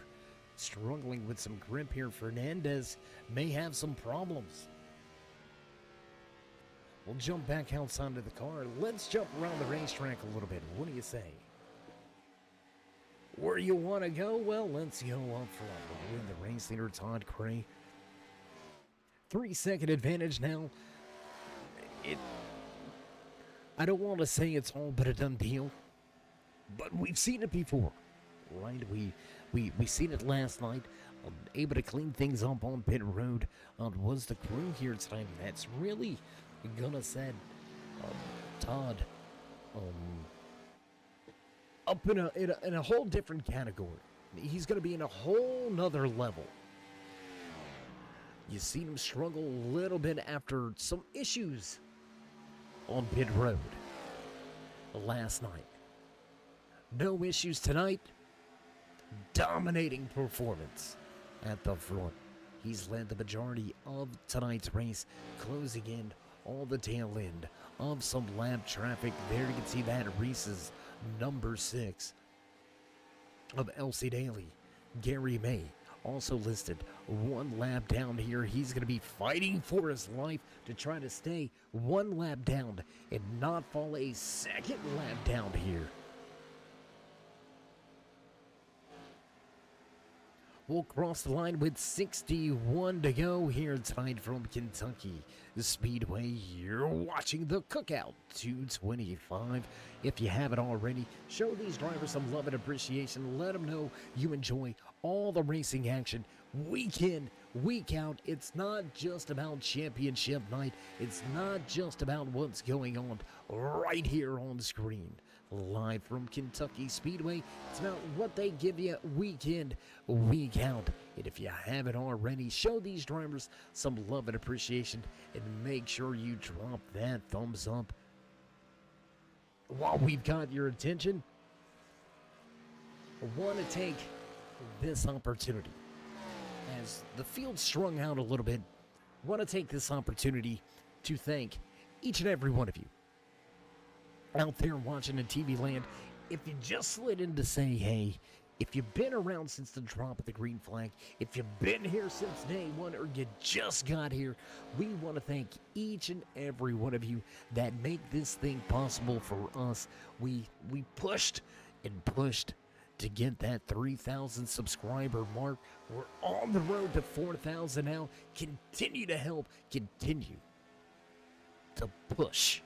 Speaker 1: Struggling with some grip here. Fernandez may have some problems. We'll jump back outside of the car. Let's jump around the racetrack a little bit. What do you say? Where you want to go? Well, let's go up front with the race leader, Todd Cray. 3-second advantage now. I don't want to say it's all but a done deal, but we've seen it before, right? We seen it last night. Able to clean things up on pit road. Was the crew here tonight? That's really gonna set Todd up in a whole different category. He's gonna be in a whole nother level. You seen him struggle a little bit after some issues on pit road last night. No issues tonight. Dominating performance at the front. He's led the majority of tonight's race, closing in all the tail end of some lap traffic. There you can see that Reese's number 6 of Elsie Daly. Gary May also listed 1 lap down here. He's going to be fighting for his life to try to stay 1 lap down and not fall a second lap down here. We'll cross the line with 61 to go here tonight from Kentucky Speedway. You're watching the Cookout 225. If you haven't already, show these drivers some love and appreciation. Let them know you enjoy all the racing action week in, week out. It's not just about championship night. It's not just about what's going on right here on screen. Live from Kentucky Speedway, it's about what they give you week in, week out. And if you haven't already, show these drivers some love and appreciation and make sure you drop that thumbs up. While we've got your attention, I want to take this opportunity. As the field strung out a little bit, I want to take this opportunity to thank each and every one of you out there watching in TV land. If you just slid in to say hey, if you've been around since the drop of the green flag, if you've been here since day one, or you just got here, we want to thank each and every one of you that make this thing possible for us. We pushed and pushed to get that 3,000 subscriber mark. We're on the road to 4,000 now. Continue to help, continue to push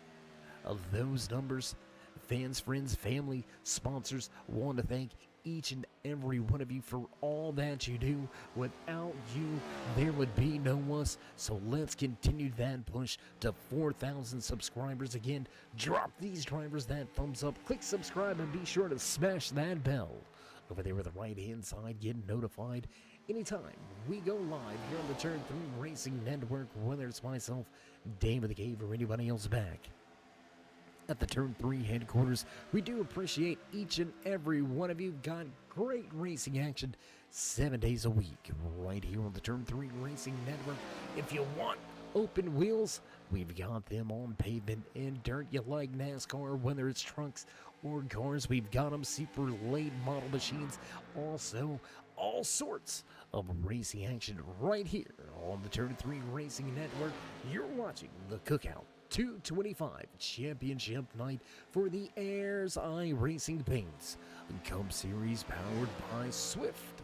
Speaker 1: of those numbers. Fans, friends, family, sponsors, want to thank each and every one of you for all that you do. Without you, there would be no us. So let's continue that push to 4,000 subscribers. Again, drop these drivers that thumbs up, click subscribe, and be sure to smash that bell over there with the right-hand side, get notified anytime we go live here on the Turn 3 Racing Network, whether it's myself, Dave of the Cave, or anybody else back at the Turn 3 headquarters. We do appreciate each and every one of you. Got great racing action 7 days a week right here on the Turn 3 Racing Network. If you want open wheels, we've got them on pavement and dirt. You like NASCAR, whether it's trucks or cars, we've got them. Super late model machines, also all sorts of racing action right here on the Turn 3 Racing Network. You're watching the Cookout 225 Championship Night for the Ayers Eye Racing Paints Cup Series, powered by Swift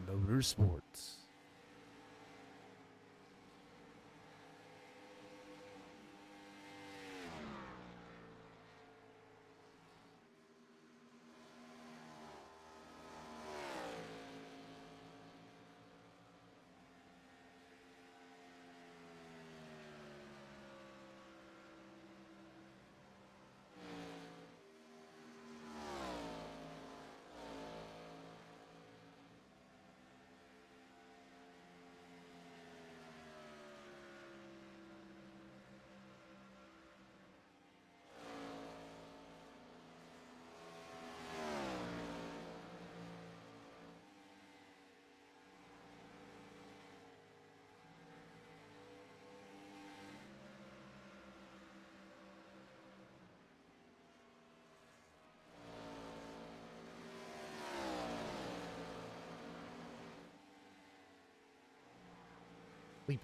Speaker 1: Motorsports.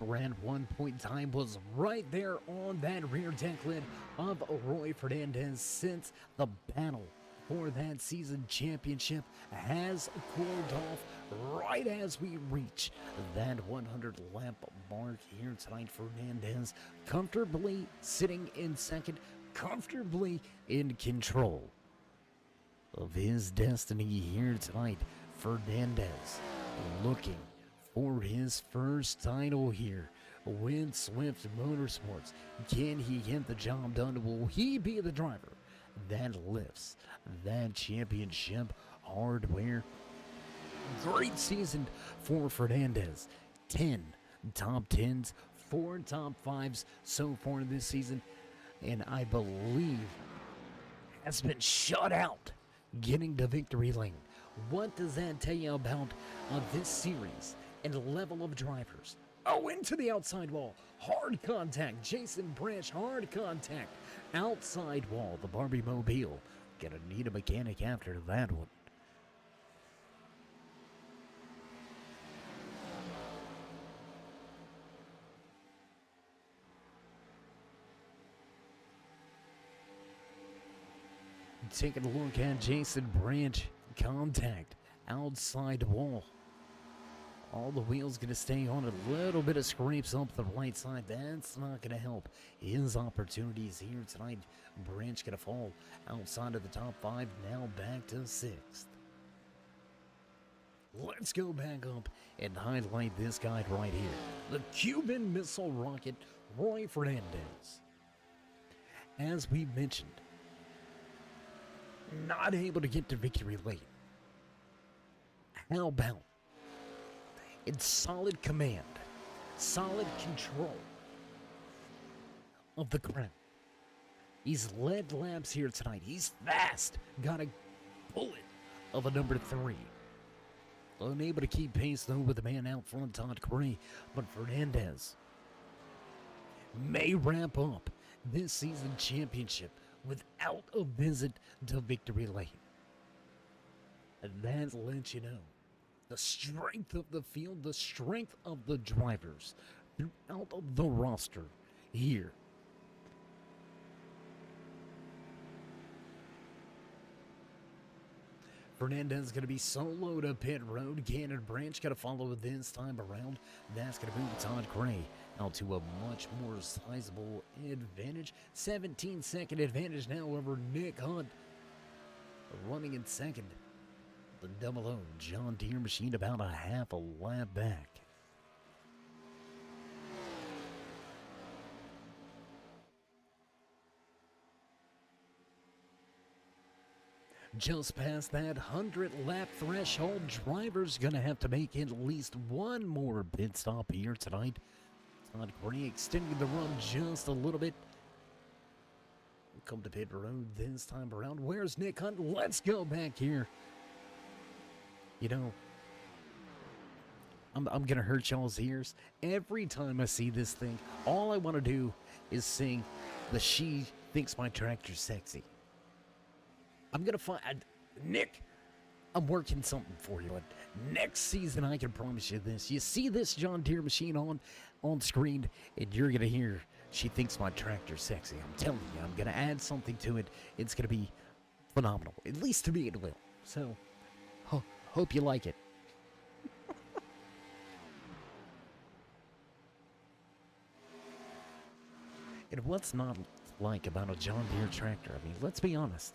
Speaker 1: Ran 1 point in time, was right there on that rear deck lid of Roy Fernandez, since the battle for that season championship has cooled off right as we reach that 100 lap mark here tonight. Fernandez comfortably sitting in second, comfortably in control of his destiny here tonight. Fernandez looking for his first title here with Swift Motorsports. Can he get the job done? Will he be the driver that lifts that championship hardware? Great season for Fernandez. 10 top 10s, 4 top 5s so far this season, and I believe has been shut out getting to victory lane. What does that tell you about this series and level of drivers? Oh, into the outside wall. Hard contact. Jason Branch, hard contact. Outside wall. The Barbie Mobile. Gonna need a mechanic after that one. Taking a look at Jason Branch. Contact. Outside wall. All the wheels going to stay on. A little bit of scrapes up the right side. That's not going to help his opportunities here tonight. Branch going to fall outside of the top 5. Now back to 6th. Let's go back up and highlight this guy right here. The Cuban Missile Rocket, Roy Fernandez. As we mentioned, not able to get to victory lane. How about in solid command, solid control of the ground? He's led laps here tonight. He's fast. Got a bullet of a number 3. Unable to keep pace, though, with the man out front, Todd Gray. But Fernandez may wrap up this season championship without a visit to victory lane. And that lets you know the strength of the field, the strength of the drivers throughout the roster here. Fernandez is going to be solo to pit road. Gannon Branch got to follow this time around. That's going to move Todd Gray out to a much more sizable advantage. 17-second advantage now over Nick Hunt running in second. The double O John Deere machine about a half a lap back. Just past that 100 lap threshold, driver's gonna have to make at least one more pit stop here tonight. Todd Gray extending the run just a little bit. Come to pit road this time around. Where's Nick Hunt? Let's go back here. You know, I'm gonna hurt y'all's ears. Every time I see this thing, all I want to do is sing the She Thinks My Tractor's Sexy. I'm gonna find Nick. I'm working something for you. And next season, I can promise you this. You see this John Deere machine on screen, and you're gonna hear She Thinks My Tractor's Sexy. I'm telling you, I'm gonna add something to it. It's gonna be phenomenal. At least to me, it will. So, hope you like it. And what's not like about a John Deere tractor? I mean, let's be honest.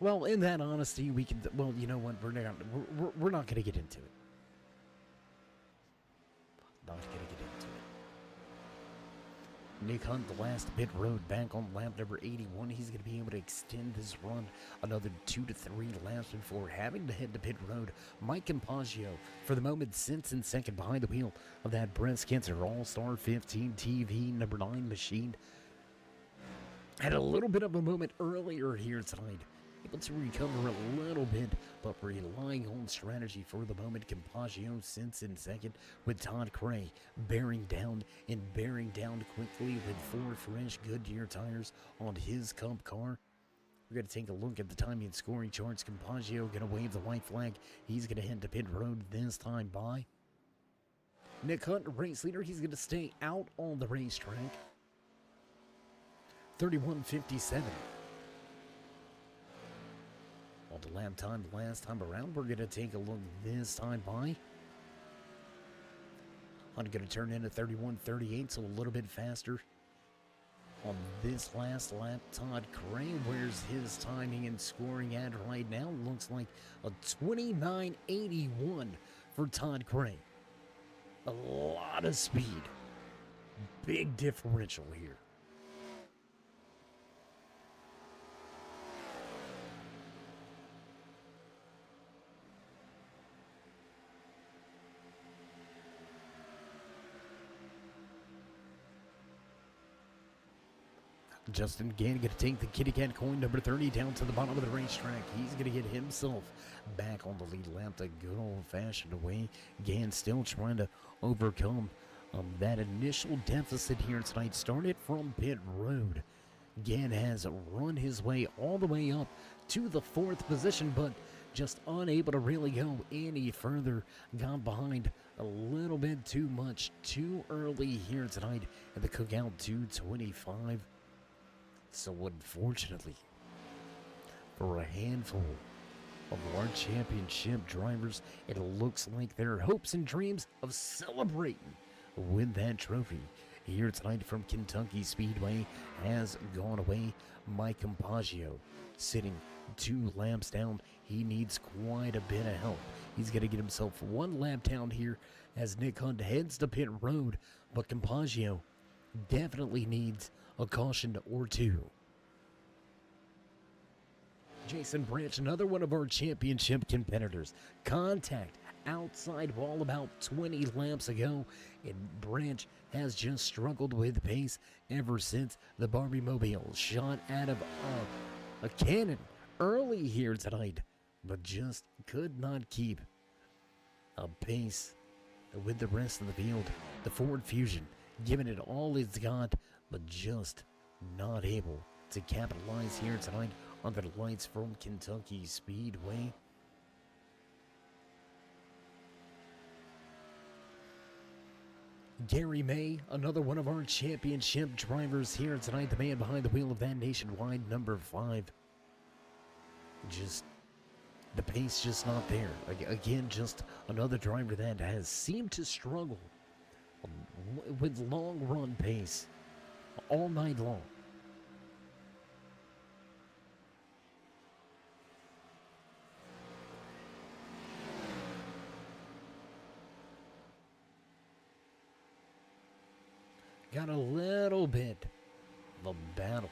Speaker 1: Well, in that honesty, we can. Well, you know what? We're not going to get into it. Not going to get into it. Nick Hunt, the last pit road, back on lap number 81. He's going to be able to extend this run another 2 to 3 laps before having to head to pit road. Mike Compaggio, for the moment, sits in second behind the wheel of that breast cancer All-Star 15 TV number 9 machine. Had a little bit of a moment earlier here tonight. Able to recover a little bit, but relying on strategy for the moment. Compaggio sits in second with Todd Gray bearing down quickly with 4 fresh Goodyear tires on his Cup car. We're going to take a look at the timing and scoring charts. Compaggio going to wave the white flag. He's going to head to pit road this time by. Nick Hunt, race leader. He's going to stay out on the racetrack. 31:57. On the lap time last time around, we're going to take a look this time by. I'm going to turn in at 31:38, so a little bit faster. On this last lap, Todd Gray, where's his timing and scoring at right now? Looks like a 29:81 for Todd Gray. A lot of speed. Big differential here. Justin Gann going to take the kitty cat coin number 30 down to the bottom of the racetrack. He's going to get himself back on the lead lap the good old-fashioned way. Gann still trying to overcome that initial deficit here tonight. Started from pit road. Gann has run his way all the way up to the 4th position, but just unable to really go any further. Got behind a little bit too much too early here tonight at the Cookout 225. So unfortunately, for a handful of our championship drivers, it looks like their hopes and dreams of celebrating with that trophy here tonight from Kentucky Speedway has gone away. Mike Compaggio sitting 2 laps down. He needs quite a bit of help. He's going to get himself 1 lap down here as Nick Hunt heads to pit road, but Compaggio definitely needs a caution or 2. Jason Branch, another one of our championship competitors. Contact outside wall about 20 laps ago, and Branch has just struggled with pace ever since the Barbie Mobile shot out of a cannon early here tonight, but just could not keep a pace with the rest of the field. The Ford Fusion giving it all it's got, but just not able to capitalize here tonight under the lights from Kentucky Speedway. Gary May, another one of our championship drivers here tonight, the man behind the wheel of that Nationwide number 5. Just, the pace just not there. Again, just another driver that has seemed to struggle with long run pace all night long. Got a little bit of a battle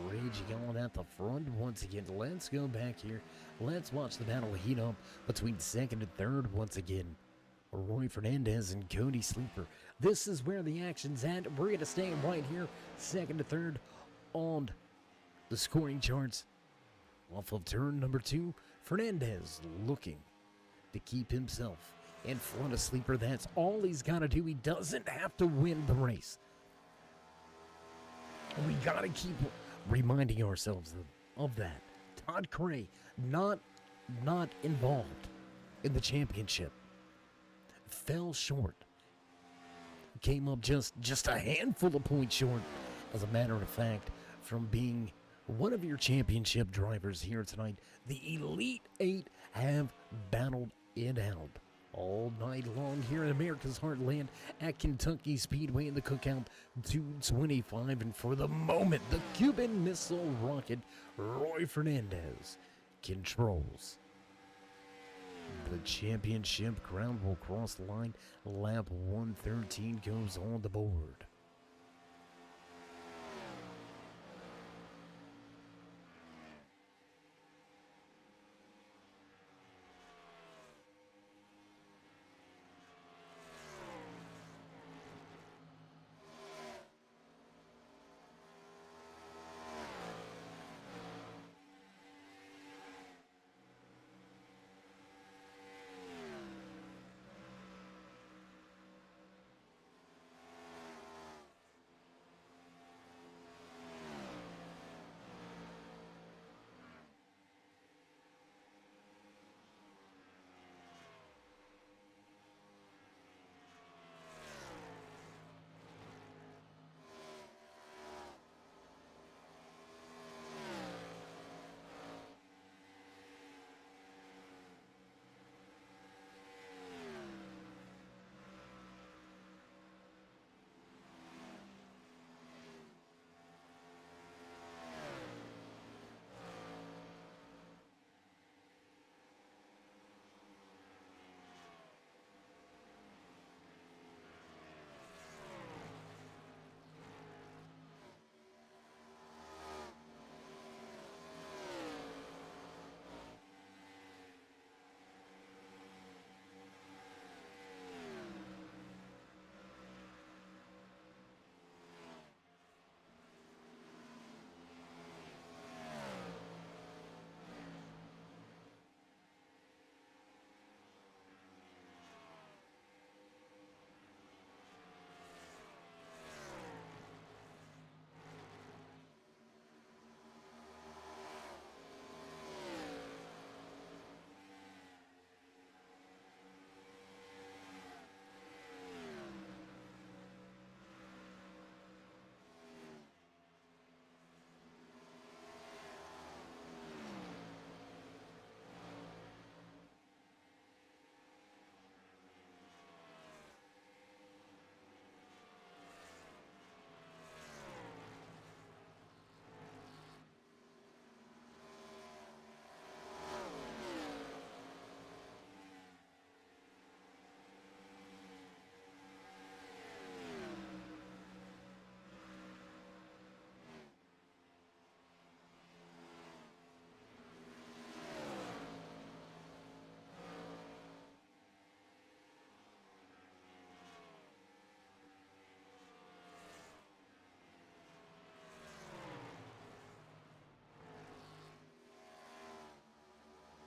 Speaker 1: raging on at the front once again. Let's go back here. Let's watch the battle heat up between second and third once again. Roy Fernandez and Cody Sleeper. This is where the action's at. We're going to stay right here, second to third on the scoring charts. Off of turn number 2, Fernandez looking to keep himself in front of Sleeper. That's all he's got to do. He doesn't have to win the race. We got to keep reminding ourselves of that. Todd Cray not involved in the championship. Fell short. Came up just a handful of points short, as a matter of fact, from being one of your championship drivers here tonight. The Elite 8 have battled it out all night long here in America's heartland at Kentucky Speedway in the Cookout 225. And for the moment, the Cuban Missile Rocket, Roy Fernandez, controls the championship crown. Will cross the line. Lap 113 goes on the board.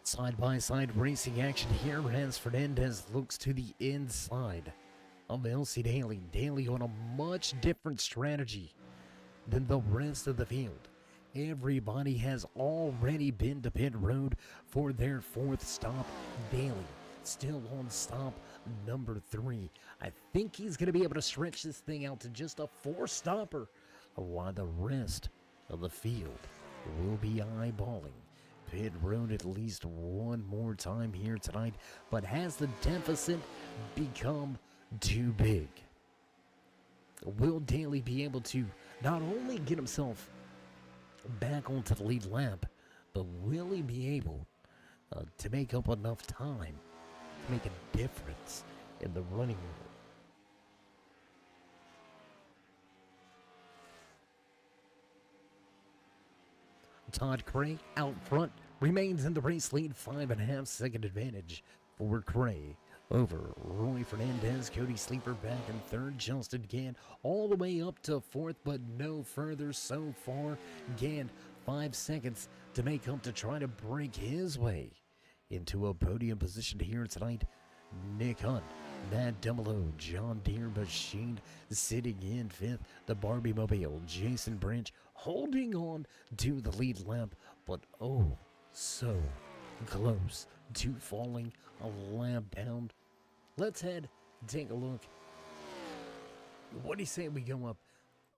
Speaker 1: Side-by-side racing action here as Fernandez looks to the inside of Elsie Daly. Daly on a much different strategy than the rest of the field. Everybody has already been to pit road for their fourth stop. Daly still on stop number 3. I think he's going to be able to stretch this thing out to just a 4-stopper, while the rest of the field will be eyeballing pit road at least one more time here tonight. But has the deficit become too big? Will Daly be able to not only get himself back onto the lead lap, but will he be able to make up enough time to make a difference in the running order? Todd Cray out front remains in the race lead, 5.5 second advantage for Cray over Roy Fernandez. Cody Sleeper back in third. Justin Gann all the way up to fourth, but no further so far. Gann 5 seconds to make up to try to break his way into a podium position here tonight. Nick Hunt, Matt Demelo, John Deere Machine sitting in fifth. The Barbie Mobile, Jason Branch holding on to the lead lap, but oh, so close to falling a lap down. Let's take a look. What do you say we go up?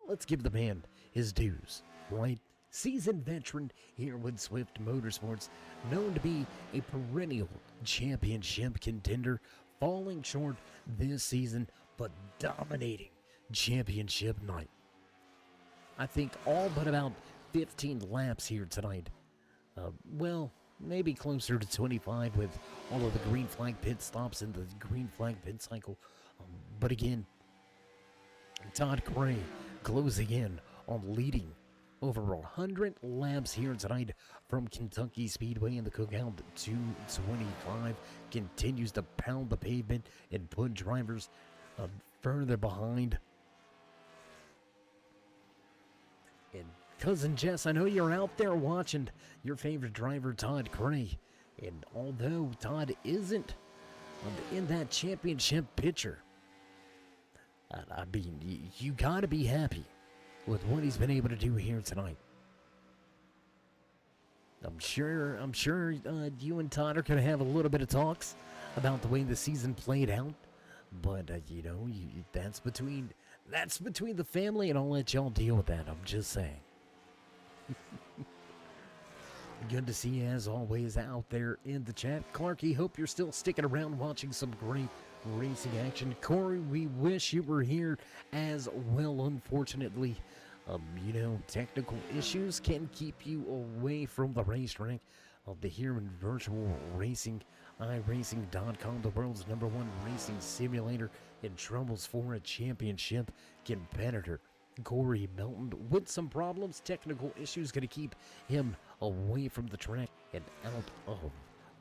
Speaker 1: Let's give the man his dues, right? Seasoned veteran here with Swift Motorsports, known to be a perennial championship contender, falling short this season, but dominating championship night. I think all but about 15 laps here tonight. Well, maybe closer to 25 with all of the green flag pit stops and the green flag pit cycle. But again, Todd Cray closing in on leading over 100 laps here tonight from Kentucky Speedway in the Cookout 225. Continues to pound the pavement and put drivers further behind. And Cousin Jess, I know you're out there watching your favorite driver, Todd Cray. And although Todd isn't in that championship picture, I mean, you gotta be happy with what he's been able to do here tonight. I'm sure you and Todd are gonna have a little bit of talks about the way the season played out, but that's between the family, and I'll let y'all deal with that. I'm just saying. Good to see you as always out there in the chat. Clarky, hope you're still sticking around watching some great racing action. Corey, we wish you were here as well. Unfortunately, technical issues can keep you away from the racetrack. The here in virtual racing, iRacing.com, the world's #1 racing simulator, in troubles for a championship competitor. Corey Melton with some problems, technical issues, going to keep him away from the track and out of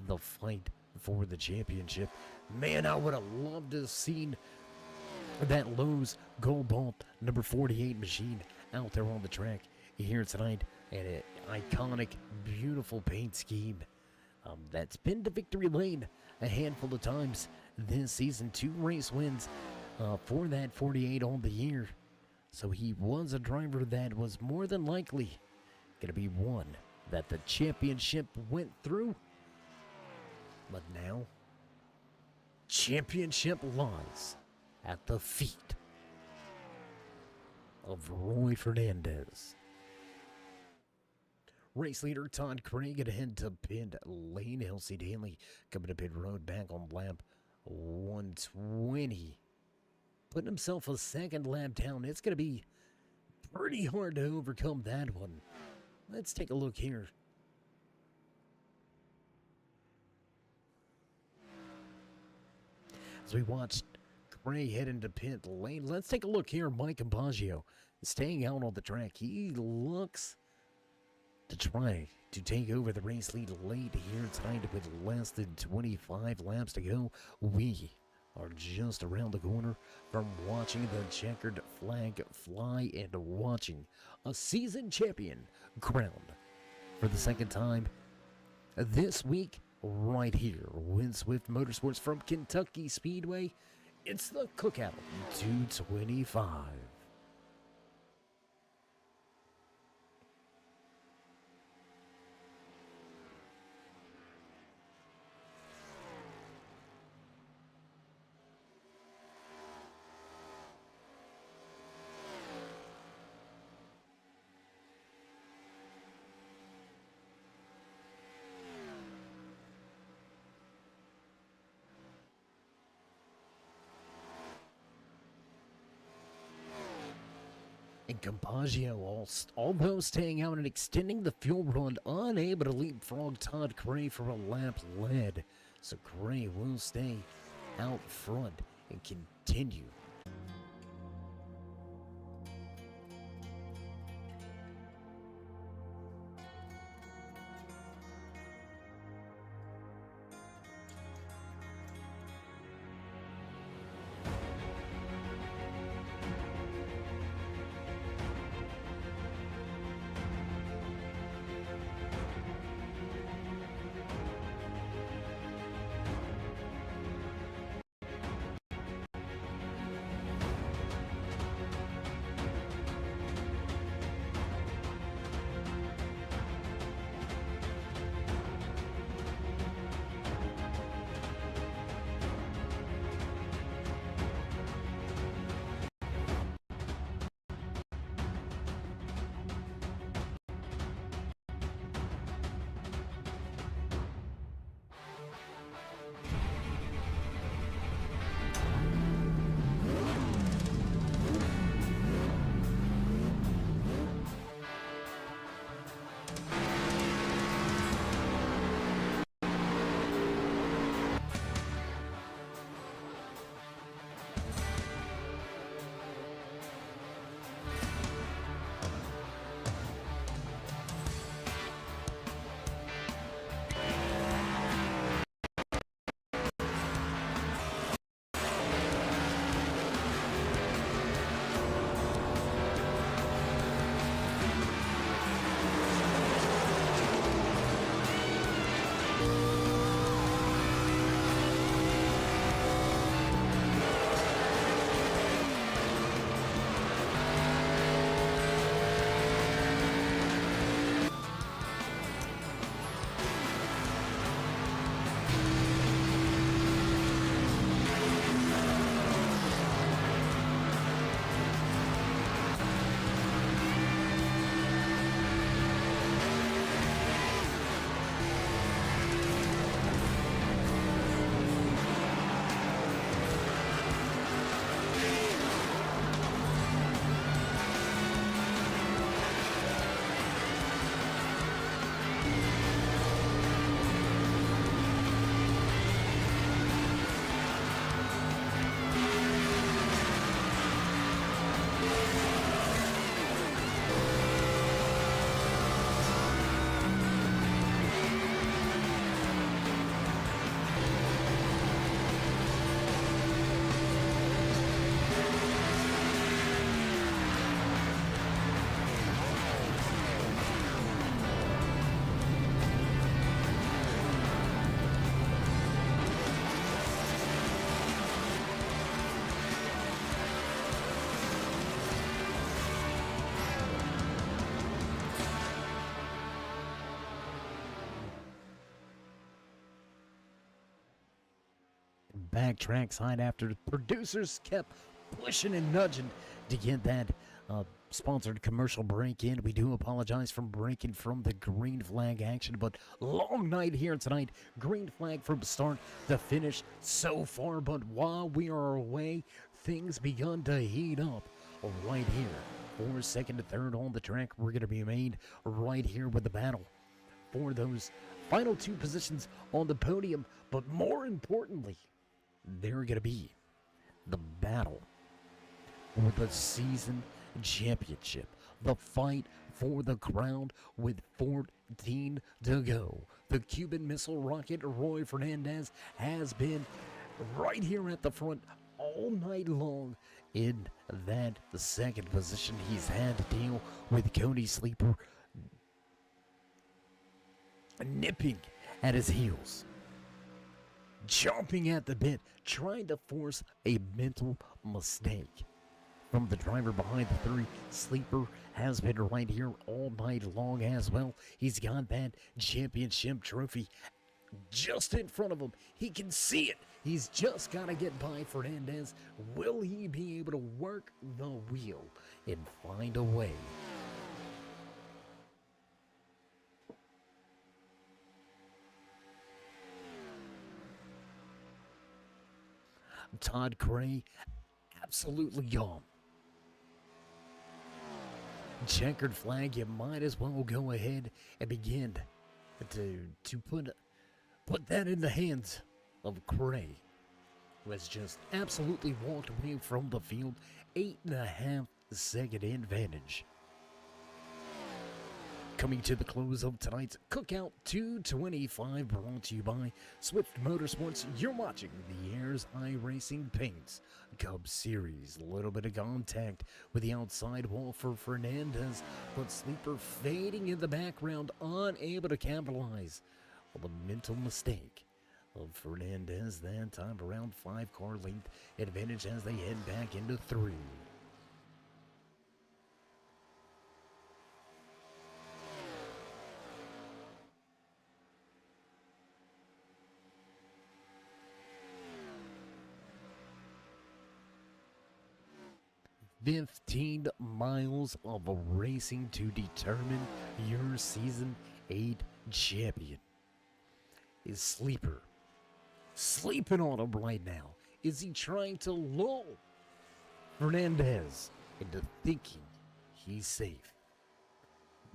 Speaker 1: the fight for the championship. Man, I would have loved to have seen that Lowe's Gold Bolt number 48 machine out there on the track here tonight, and an iconic, beautiful paint scheme that's been to victory lane a handful of times this season. 2 race wins for that 48 on the year. So he was a driver that was more than likely going to be one that the championship went through. But now, championship lies at the feet of Roy Fernandez. Race leader Todd Craig going to head to pit lane. Elsie Daly coming to pit road back on lap 120. Putting himself a second lap down. It's going to be pretty hard to overcome that one. Let's take a look here. As we watched Gray head into pit lane, let's take a look here. Mike Baggio staying out on the track. He looks to try to take over the race lead late here tonight with less than 25 laps to go. We are just around the corner from watching the checkered flag fly and watching a season champion crowned for the second time this week right here with Swift Motorsports from Kentucky Speedway. It's the Cookout 225. And Campaggio, although staying out and extending the fuel run, unable to leapfrog Todd Cray for a lap lead. So Cray will stay out front and continue. back track side after the producers kept pushing and nudging to get that sponsored commercial break in. We do apologize for breaking from the green flag action, but long night here tonight. Green flag from start to finish so far, but while we are away, things begun to heat up right here. For second and third on the track, we're going to be made right here with the battle for those final two positions on the podium, but more importantly, they're going to be the battle for the season championship. The fight for the crown with 14 to go. The Cuban Missile Rocket Roy Fernandez has been right here at the front all night long in that the second position. He's had to deal with Cody Sleeper nipping at his heels, chomping at the bit, trying to force a mental mistake from the driver behind the three. Sleeper has been right here all night long as well. He's got that championship trophy just in front of him. He can see it. He's just got to get by Fernandez. Will he be able to work the wheel and find a way? Todd Gray absolutely gone. Checkered flag, you might as well go ahead and begin to put that in the hands of Gray, who has just absolutely walked away from the field. 8.5 second advantage. Coming to the close of tonight's Cookout 225, brought to you by Swift Motorsports. You're watching the Ayers High Racing Paints Cup Series. A little bit of contact with the outside wall for Fernandez, but Sleeper fading in the background, unable to capitalize on the mental mistake of Fernandez. That time around 5-car length advantage as they head back into 3. 15 miles of racing to determine your Season 8 champion. Is Sleeper sleeping on him right now? Is he trying to lull Fernandez into thinking he's safe?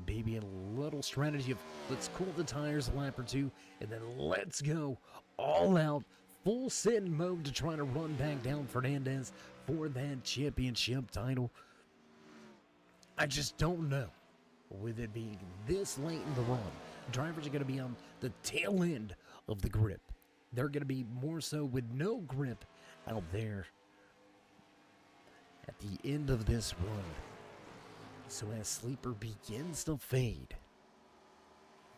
Speaker 1: Maybe a little strategy of let's cool the tires a lap or two and then let's go all out, full send mode to try to run back down Fernandez for that championship title. I just don't know. With it being this late in the run, drivers are going to be on the tail end of the grip. They're going to be more so with no grip out there at the end of this run. So as Sleeper begins to fade,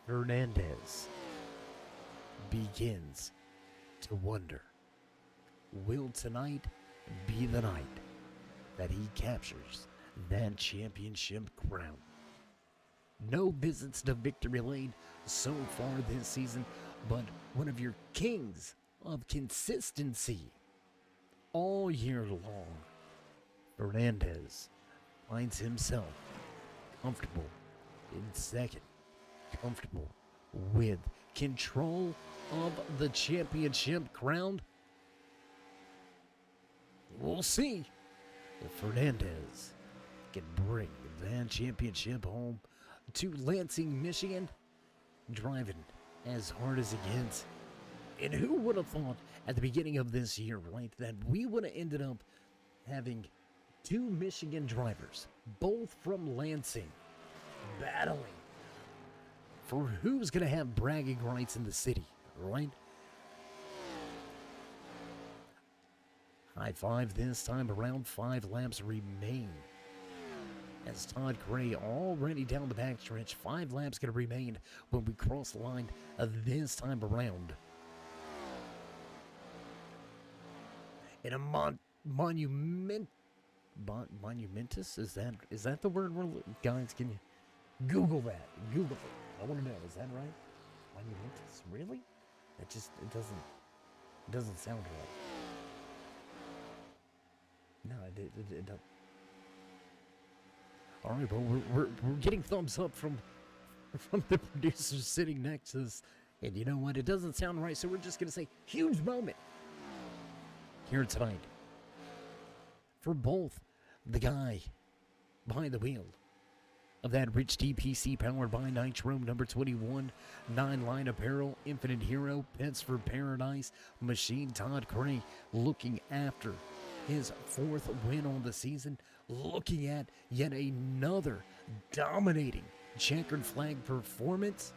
Speaker 1: Fernandez begins to wonder, will tonight be the night that he captures that championship crown? No visits to victory lane so far this season, but one of your kings of consistency all year long. Fernandez finds himself comfortable in second, comfortable with control of the championship crown. We'll see if Fernandez can bring that championship home to Lansing, Michigan, driving as hard as he gets. And who would have thought at the beginning of this year, right, that we would have ended up having 2 Michigan drivers, both from Lansing, battling for who's going to have bragging rights in the city, right? High five this time around. 5 laps remain. As Todd Gray already down the backstretch. 5 laps going to remain when we cross the line this time around. In a monumentous, is that the word we're guys? Can you Google that? Google it. I want to know. Is that right? Monumentous? Really? It doesn't. It doesn't sound right. No, it doesn't. All right, well, we're getting thumbs up from the producers sitting next to us. And you know what? It doesn't sound right, so we're just going to say huge moment here tonight for both the guy behind the wheel of that rich DPC powered by Nitro number 21, 9-line apparel, Infinite Hero, Pets for Paradise, Machine Todd Cray, looking after his 4th win on the season, looking at yet another dominating checkered flag performance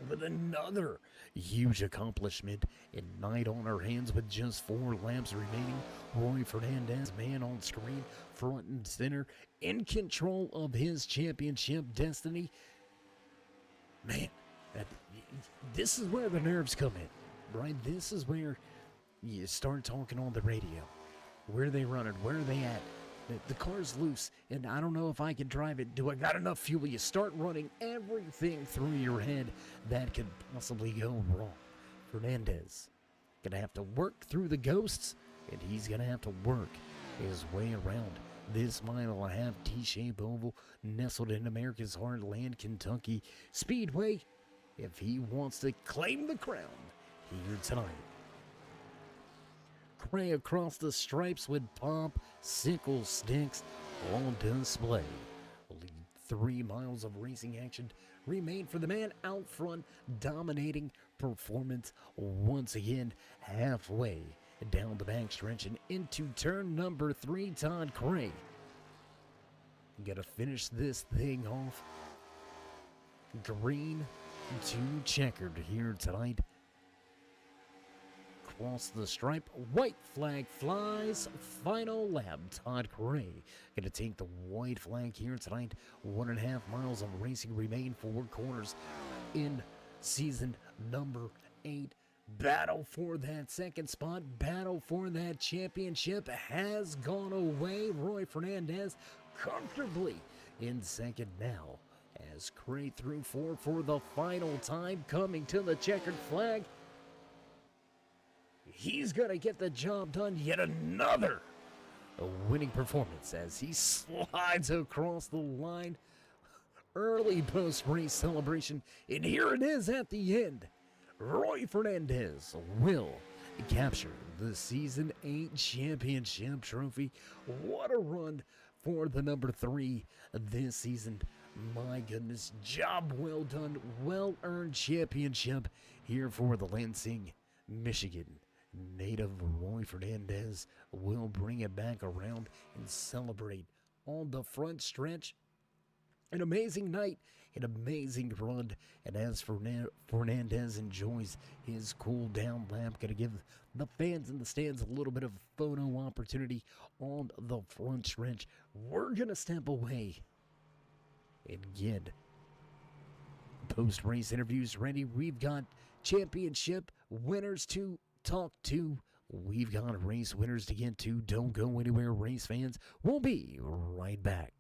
Speaker 1: with another huge accomplishment and night on our hands with just 4 laps remaining. Roy Fernandez, man on screen, front and center, in control of his championship destiny. Man, this is where the nerves come in, right? This is where you start talking on the radio. Where are they running? Where are they at? The car's loose, and I don't know if I can drive it. Do I got enough fuel? You start running everything through your head that could possibly go wrong. Fernandez gonna have to work through the ghosts, and he's gonna have to work his way around this mile and a half T-shaped oval nestled in America's heartland, Kentucky Speedway, if he wants to claim the crown here tonight. Cray across the stripes with pomp, sickle sticks on display. Only 3 miles of racing action remain for the man out front, dominating performance once again halfway down the backstretch and into turn number 3. Todd Cray gotta finish this thing off green to checkered here tonight. Across the stripe, white flag flies, final lap. Todd Cray gonna take the white flag here tonight. 1.5 miles of racing remain, 4 corners in season number 8. Battle for that second spot, battle for that championship has gone away. Roy Fernandez comfortably in second now as Cray through 4 for the final time, coming to the checkered flag. He's going to get the job done. Yet another winning performance as he slides across the line. Early post-race celebration. And here it is at the end. Roy Fernandez will capture the Season 8 Championship trophy. What a run for the number 3 this season. My goodness. Job well done. Well-earned championship here for the Lansing, Michigan native. Roy Fernandez will bring it back around and celebrate on the front stretch. An amazing night, an amazing run, and as Fernandez enjoys his cool down lap, gonna give the fans in the stands a little bit of photo opportunity on the front stretch. We're gonna step away and get post-race interviews ready. We've got championship winners to talk to. We've got race winners to get to. Don't go anywhere, race fans. We'll be right back.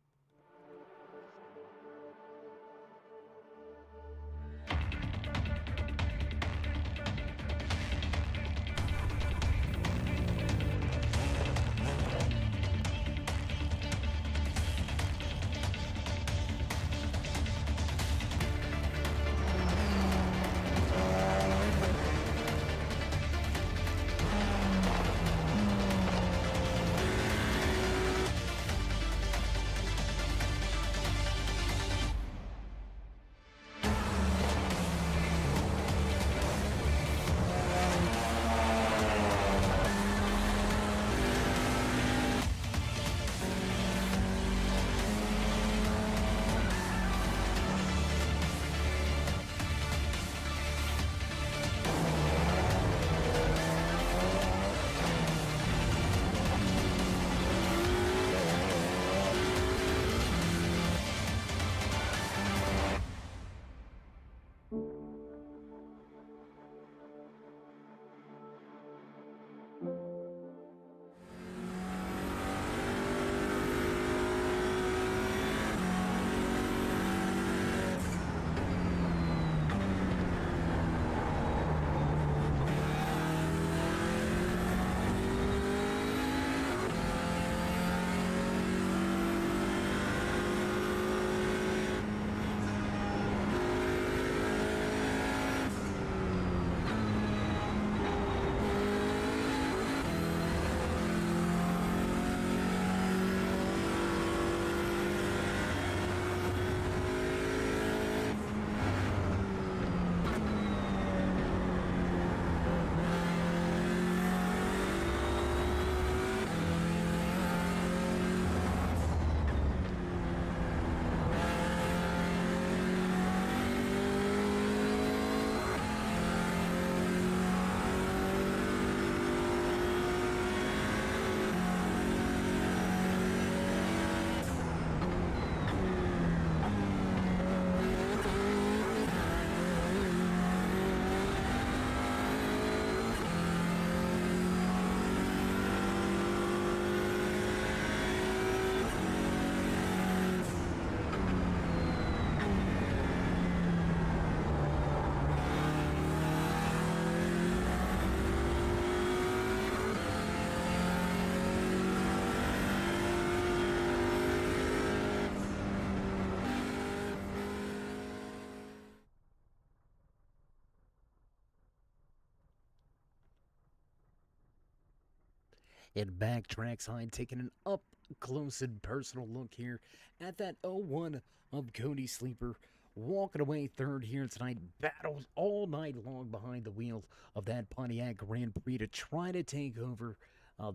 Speaker 1: and back trackside, taking an up close and personal look here at that 0-1 of Cody Sleeper. Walking away third here tonight, battles all night long behind the wheel of that Pontiac Grand Prix to try to take over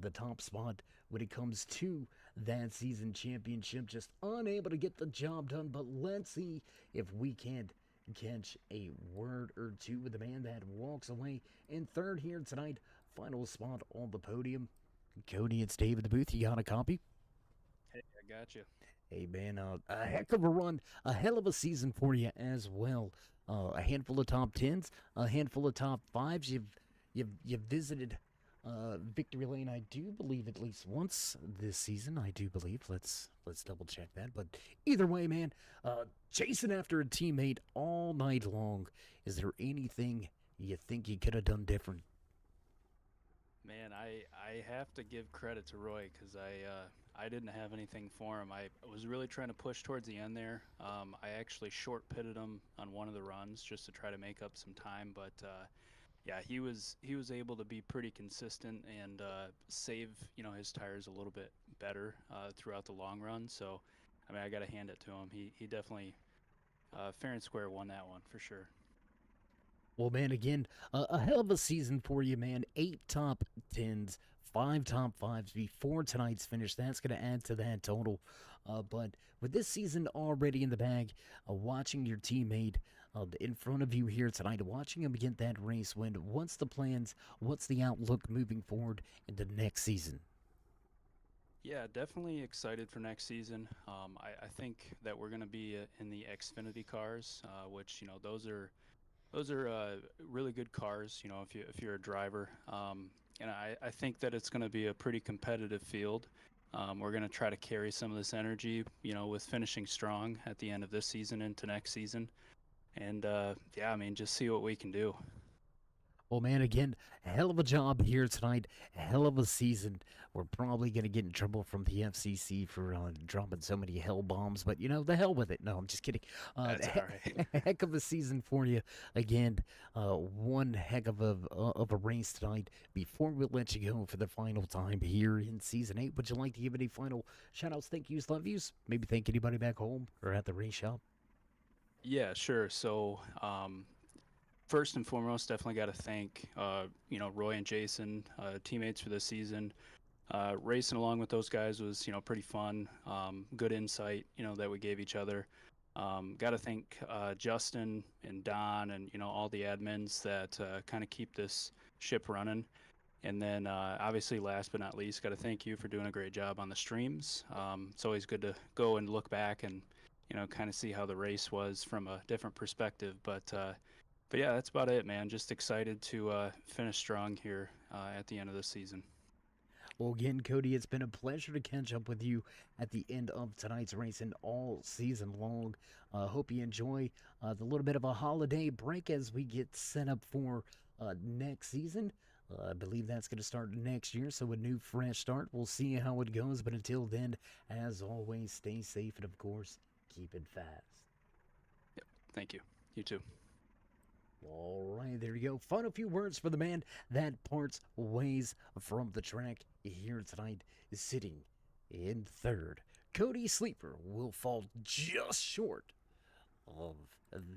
Speaker 1: the top spot when it comes to that season championship. Just unable to get the job done, but let's see if we can't catch a word or two with the man that walks away in third here tonight. Final spot on the podium. Cody, it's Dave in the booth. You got a copy?
Speaker 5: Hey, I got you.
Speaker 1: Hey, man, a heck of a run, a hell of a season for you as well. A handful of top tens, a handful of top fives. You've visited victory lane, I do believe, at least once this season. I do believe. Let's double check that. But either way, man, chasing after a teammate all night long. Is there anything you think you could have done different?
Speaker 5: Man, I have to give credit to Roy because I didn't have anything for him. I was really trying to push towards the end there. I actually short pitted him on one of the runs just to try to make up some time, but yeah, he was able to be pretty consistent and save his tires a little bit better throughout the long run. So I mean, I got to hand it to him. He definitely fair and square won that one for sure.
Speaker 1: Well, man, again, a hell of a season for you, man. 8 top 10s, 5 top 5s before tonight's finish. That's going to add to that total. But with this season already in the bag, watching your teammate in front of you here tonight, watching him get that race win, what's the plans? What's the outlook moving forward into next season?
Speaker 5: Yeah, definitely excited for next season. I think that we're going to be in the Xfinity cars, which those are really good cars, if you're a driver. And I think that it's going to be a pretty competitive field. We're going to try to carry some of this energy, with finishing strong at the end of this season into next season. And yeah, I mean, just see what we can do.
Speaker 1: Well, man, again, hell of a job here tonight. Hell of a season. We're probably going to get in trouble from the FCC for dropping so many hell bombs, but, the hell with it. No, I'm just kidding.
Speaker 5: That's all right.
Speaker 1: Heck of a season for you. Again, one heck of a race tonight. Before we let you go for the final time here in Season 8, would you like to give any final shout-outs, thank yous, love yous? Maybe thank anybody back home or at the race shop?
Speaker 5: Yeah, sure. So, first and foremost, definitely got to thank, Roy and Jason, teammates for this season. Racing along with those guys was, pretty fun. Good insight, that we gave each other. Got to thank Justin and Don and, all the admins that kind of keep this ship running. And then, obviously, last but not least, got to thank you for doing a great job on the streams. It's always good to go and look back and, kind of see how the race was from a different perspective. But yeah, that's about it, man. Just excited to finish strong here at the end of this season.
Speaker 1: Well, again, Cody, it's been a pleasure to catch up with you at the end of tonight's race and all season long. Hope you enjoy the little bit of a holiday break as we get set up for next season. I believe that's going to start next year, so a new, fresh start. We'll see how it goes, but until then, as always, stay safe and, of course, keep it fast.
Speaker 5: Yep. Thank you. You too.
Speaker 1: All right, there you go. Final few words for the man that parts ways from the track here tonight, is sitting in third. Cody Sleeper will fall just short of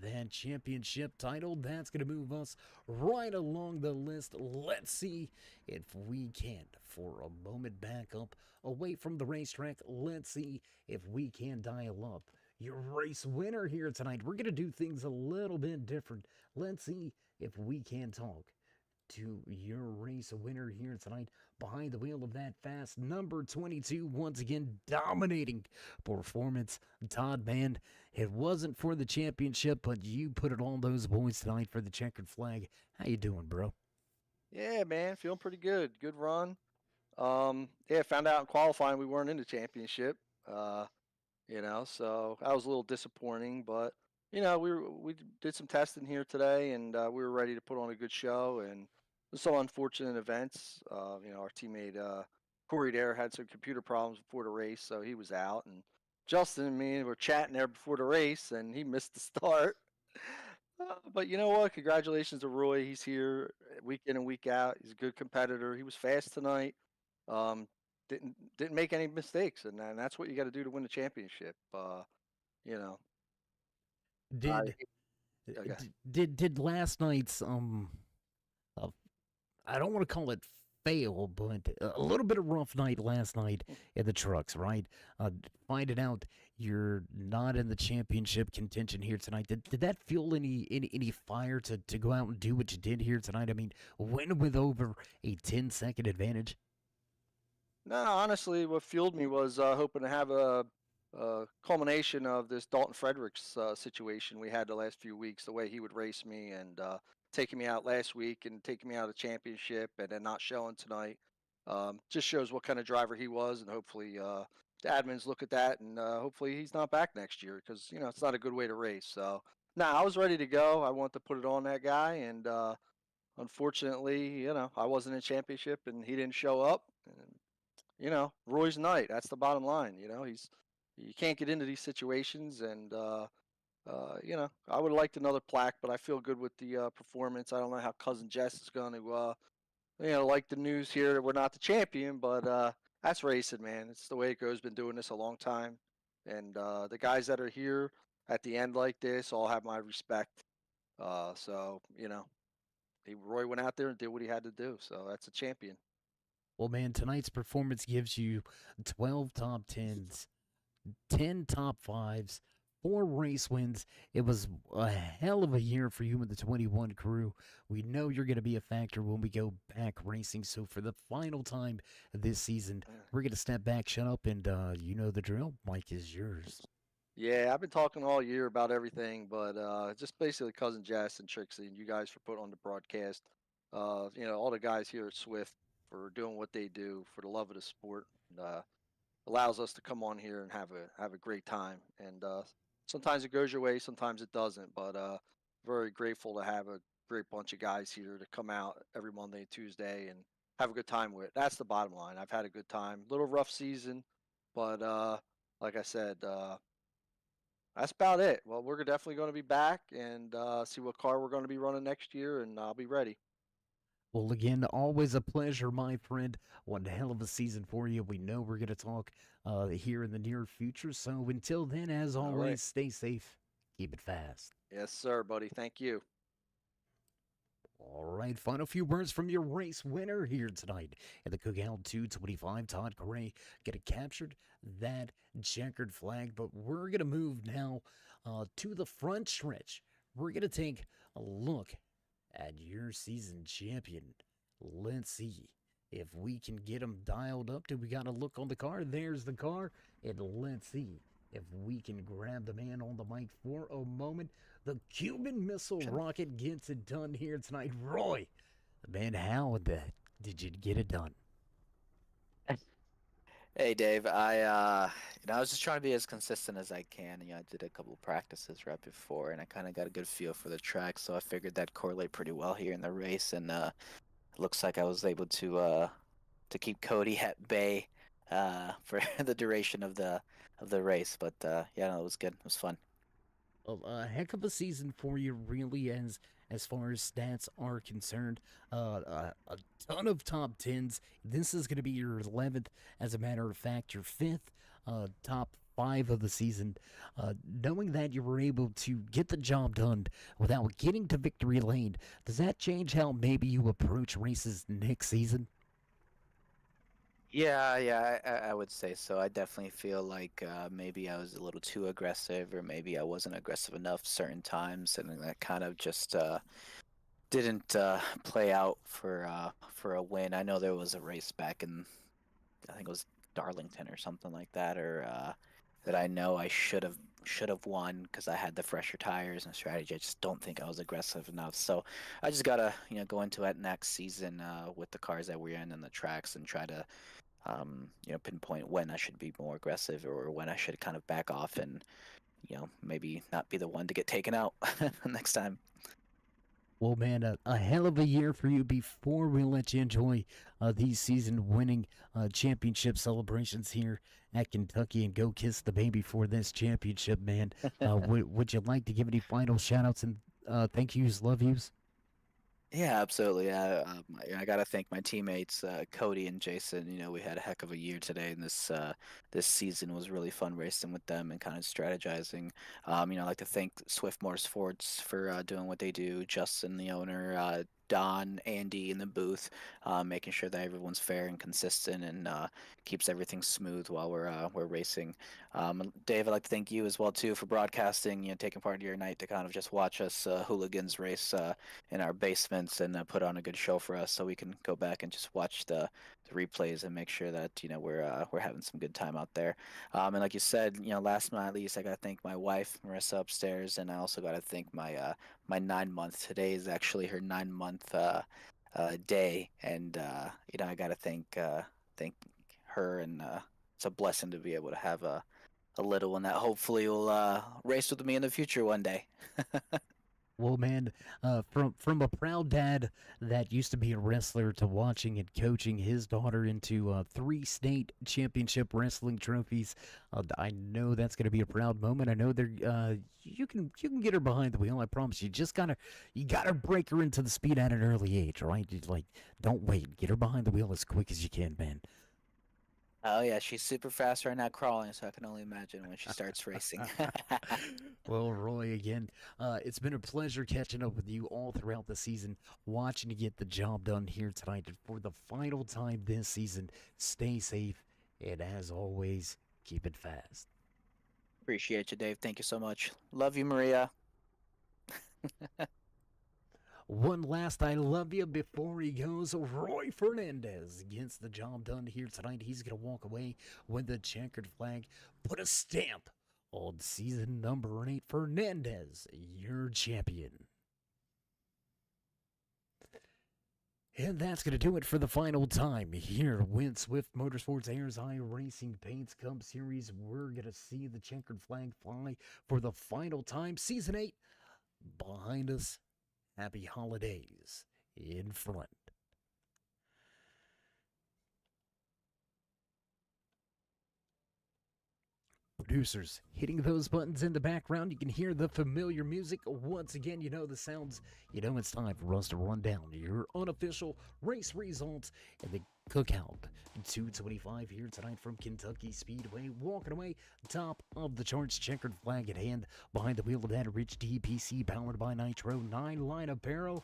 Speaker 1: that championship title. That's going to move us right along the list. Let's see if we can't, for a moment back up away from the racetrack, let's see if we can dial up your race winner here tonight. We're going to do things a little bit different. Let's see if we can talk to your race winner here tonight behind the wheel of that fast number 22. Once again, dominating performance. Todd, man, it wasn't for the championship, but you put it on those boys tonight for the checkered flag. How you doing, bro?
Speaker 6: Yeah, man, feeling pretty good. Good run. Yeah, found out in qualifying we weren't in the championship. So that was a little disappointing, but we did some testing here today, and we were ready to put on a good show. And there's some unfortunate events. Our teammate Corey Dare had some computer problems before the race, so he was out. And Justin and me were chatting there before the race, and he missed the start. But you know what? Congratulations to Roy. He's here week in and week out. He's a good competitor. He was fast tonight. Didn't make any mistakes, and that's what you got to do to win the championship. You know, I
Speaker 1: Did
Speaker 6: okay.
Speaker 1: did last night's uh, I don't want to call it fail, but a little bit of rough night last night in the trucks, right? Finding out you're not in the championship contention here tonight. Did that fuel any fire to go out and do what you did here tonight? I mean, win with over a 10-second advantage.
Speaker 6: No, honestly, what fueled me was hoping to have a culmination of this Dalton Fredericks situation we had the last few weeks. The way he would race me and taking me out last week and taking me out of the championship and then not showing tonight just shows what kind of driver he was. And hopefully the admins look at that and hopefully he's not back next year because it's not a good way to race. So now I was ready to go. I wanted to put it on that guy and. Unfortunately, I wasn't in championship and he didn't show up. And Roy's night. That's the bottom line. You can't get into these situations, and I would have liked another plaque, but I feel good with the performance. I don't know how cousin Jess is going to, like the news here that we're not the champion, but that's racing, man. It's the way it goes. Been doing this a long time, and the guys that are here at the end like this all have my respect. So Roy went out there and did what he had to do. So that's a champion.
Speaker 1: Well, man, tonight's performance gives you 12 top tens, 10 top fives, 4 race wins. It was a hell of a year for you and the 21 crew. We know you're going to be a factor when we go back racing. So for the final time this season, we're going to step back, shut up, and you know the drill. Mike is yours.
Speaker 6: Yeah, I've been talking all year about everything, but just basically cousin Jess and Trixie and you guys for putting on the broadcast. All the guys here at Swift for doing what they do for the love of the sport. And, allows us to come on here and have a great time. And sometimes it goes your way, sometimes it doesn't. But very grateful to have a great bunch of guys here to come out every Monday and Tuesday and have a good time with. That's the bottom line. I've had a good time. Little rough season, but like I said, that's about it. Well, we're definitely going to be back and see what car we're going to be running next year, and I'll be ready.
Speaker 1: Well, again, always a pleasure, my friend. One hell of a season for you. We know we're going to talk here in the near future. So until then, as
Speaker 6: All
Speaker 1: always,
Speaker 6: right.
Speaker 1: stay safe, keep it fast.
Speaker 6: Yes, sir, buddy. Thank you.
Speaker 1: All right, final few words from your race winner here tonight at the Cookout 225. Todd Gray get it captured that checkered flag, but we're going to move now to the front stretch. We're going to take a look at your season champion. Let's see if we can get him dialed up. Do we got to look on the car? There's the car, and let's see if we can grab the man on the mic for a moment. The Cuban Missile Rocket gets it done here tonight. Roy, man, how did you get it done?
Speaker 7: Hey Dave, I was just trying to be as consistent as I can. I did a couple of practices right before, and I kind of got a good feel for the track, so I figured that correlate pretty well here in the race. And it looks like I was able to keep Cody at bay for the duration of the race. But yeah, no, it was good. It was fun.
Speaker 1: Well, a heck of a season for you, really, as far as stats are concerned. A ton of top tens. This is going to be your 11th. As a matter of fact, your 5th top 5 of the season. Knowing that you were able to get the job done without getting to victory lane, does that change how maybe you approach races next season?
Speaker 7: Yeah, I would say so. I definitely feel like maybe I was a little too aggressive, or maybe I wasn't aggressive enough certain times, and that kind of just didn't play out for a win. I know there was a race back in, I think it was Darlington or something like that, or that I know I should have won because I had the fresher tires and strategy. I just don't think I was aggressive enough. So I just gotta go into it next season with the cars that we're in and the tracks and try to pinpoint when I should be more aggressive or when I should kind of back off and maybe not be the one to get taken out next time.
Speaker 1: Well, man, a hell of a year for you. Before we let you enjoy these season-winning championship celebrations here at Kentucky and go kiss the baby for this championship, man, would you like to give any final shout-outs and thank yous, love yous?
Speaker 7: Yeah, absolutely. I got to thank my teammates, Cody and Jason. We had a heck of a year today, and this season was really fun racing with them and kind of strategizing. I'd like to thank Swift Motorsports for doing what they do. Justin, the owner, Don, Andy in the booth, making sure that everyone's fair and consistent and keeps everything smooth while we're racing. Dave, I'd like to thank you as well too for broadcasting. Taking part of your night to kind of just watch us hooligans race in our basements and put on a good show for us, so we can go back and just watch the replays and make sure that we're having some good time out there. And like you said, last but not least, I got to thank my wife Marissa upstairs, and I also got to thank my 9 month. Today is actually her 9 month day, and I got to thank her, and it's a blessing to be able to have a little one that hopefully will race with me in the future one day.
Speaker 1: Well, man, from a proud dad that used to be a wrestler to watching and coaching his daughter into 3 state championship wrestling trophies, I know that's going to be a proud moment. I know you can get her behind the wheel. I promise you. You gotta break her into the speed at an early age, right? Don't wait. Get her behind the wheel as quick as you can, man.
Speaker 7: Oh yeah, she's super fast right now crawling, so I can only imagine when she starts racing.
Speaker 1: Well, Roy, again, it's been a pleasure catching up with you all throughout the season, watching you get the job done here tonight. And for the final time this season, stay safe, and as always, keep it fast.
Speaker 7: Appreciate you, Dave. Thank you so much. Love you, Maria.
Speaker 1: One last I love you before he goes. Roy Fernandez gets the job done here tonight. He's going to walk away with the checkered flag. Put a stamp on season number 8. Fernandez, your champion. And that's going to do it for the final time here with Swift Motorsports Airs Eye Racing Paints Cup Series. We're going to see the checkered flag fly for the final time. Season 8 behind us. Happy holidays in front. Producers hitting those buttons in the background. You can hear the familiar music. Once again, you know the sounds. You know it's time for us to run down your unofficial race results and the cookout. 225 here tonight from Kentucky Speedway. Walking away, top of the charts, checkered flag at hand. Behind the wheel of that rich DPC powered by Nitro 9-line apparel,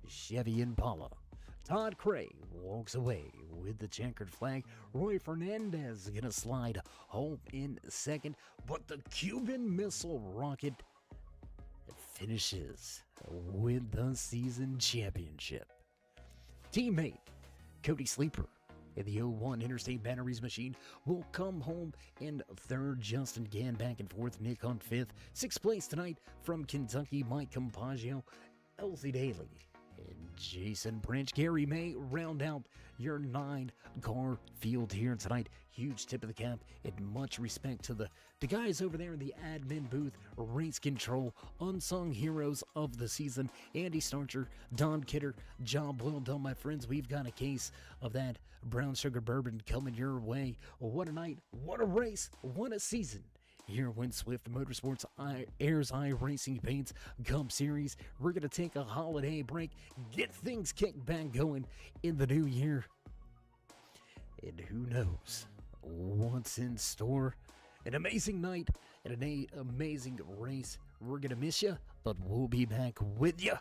Speaker 1: Chevy Impala. Todd Cray walks away with the checkered flag. Roy Fernandez gonna slide home in second, but the Cuban Missile Rocket finishes with the season championship. Teammate Cody Sleeper in the 01 Interstate Batteries machine will come home in third. Justin Gann back and forth. Nick on fifth. Sixth place tonight from Kentucky, Mike Compaggio, Elsie Daly, and Jason Branch. Gary May round out your 9-car field here tonight. Huge tip of the cap and much respect to the guys over there in the admin booth, race control, unsung heroes of the season. Andy Starcher, Don Kidder, job well done, my friends. We've got a case of that brown sugar bourbon coming your way. What a night, what a race, what a season. Here when Swift Motorsports Airs Eye Racing Paints Cup Series. We're going to take a holiday break, get things kicked back going in the new year. And who knows what's in store. An amazing night and an amazing race. We're going to miss you, but we'll be back with you.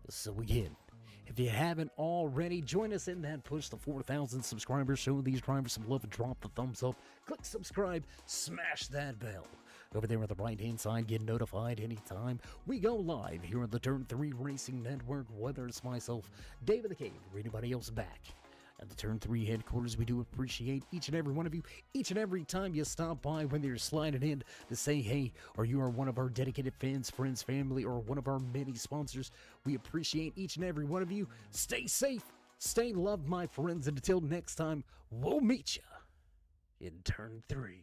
Speaker 1: So again, if you haven't already, join us in that push to 4,000 subscribers. Show these drivers some love and drop the thumbs up. Click subscribe, smash that bell. Over there on the right-hand side, get notified anytime we go live here on the Turn 3 Racing Network, whether it's myself, David the Cave, or anybody else back at the Turn 3 headquarters. We do appreciate each and every one of you, each and every time you stop by, whether you're sliding in to say hey, or you are one of our dedicated fans, friends, family, or one of our many sponsors. We appreciate each and every one of you. Stay safe, stay loved, my friends, and until next time, we'll meet you in Turn 3.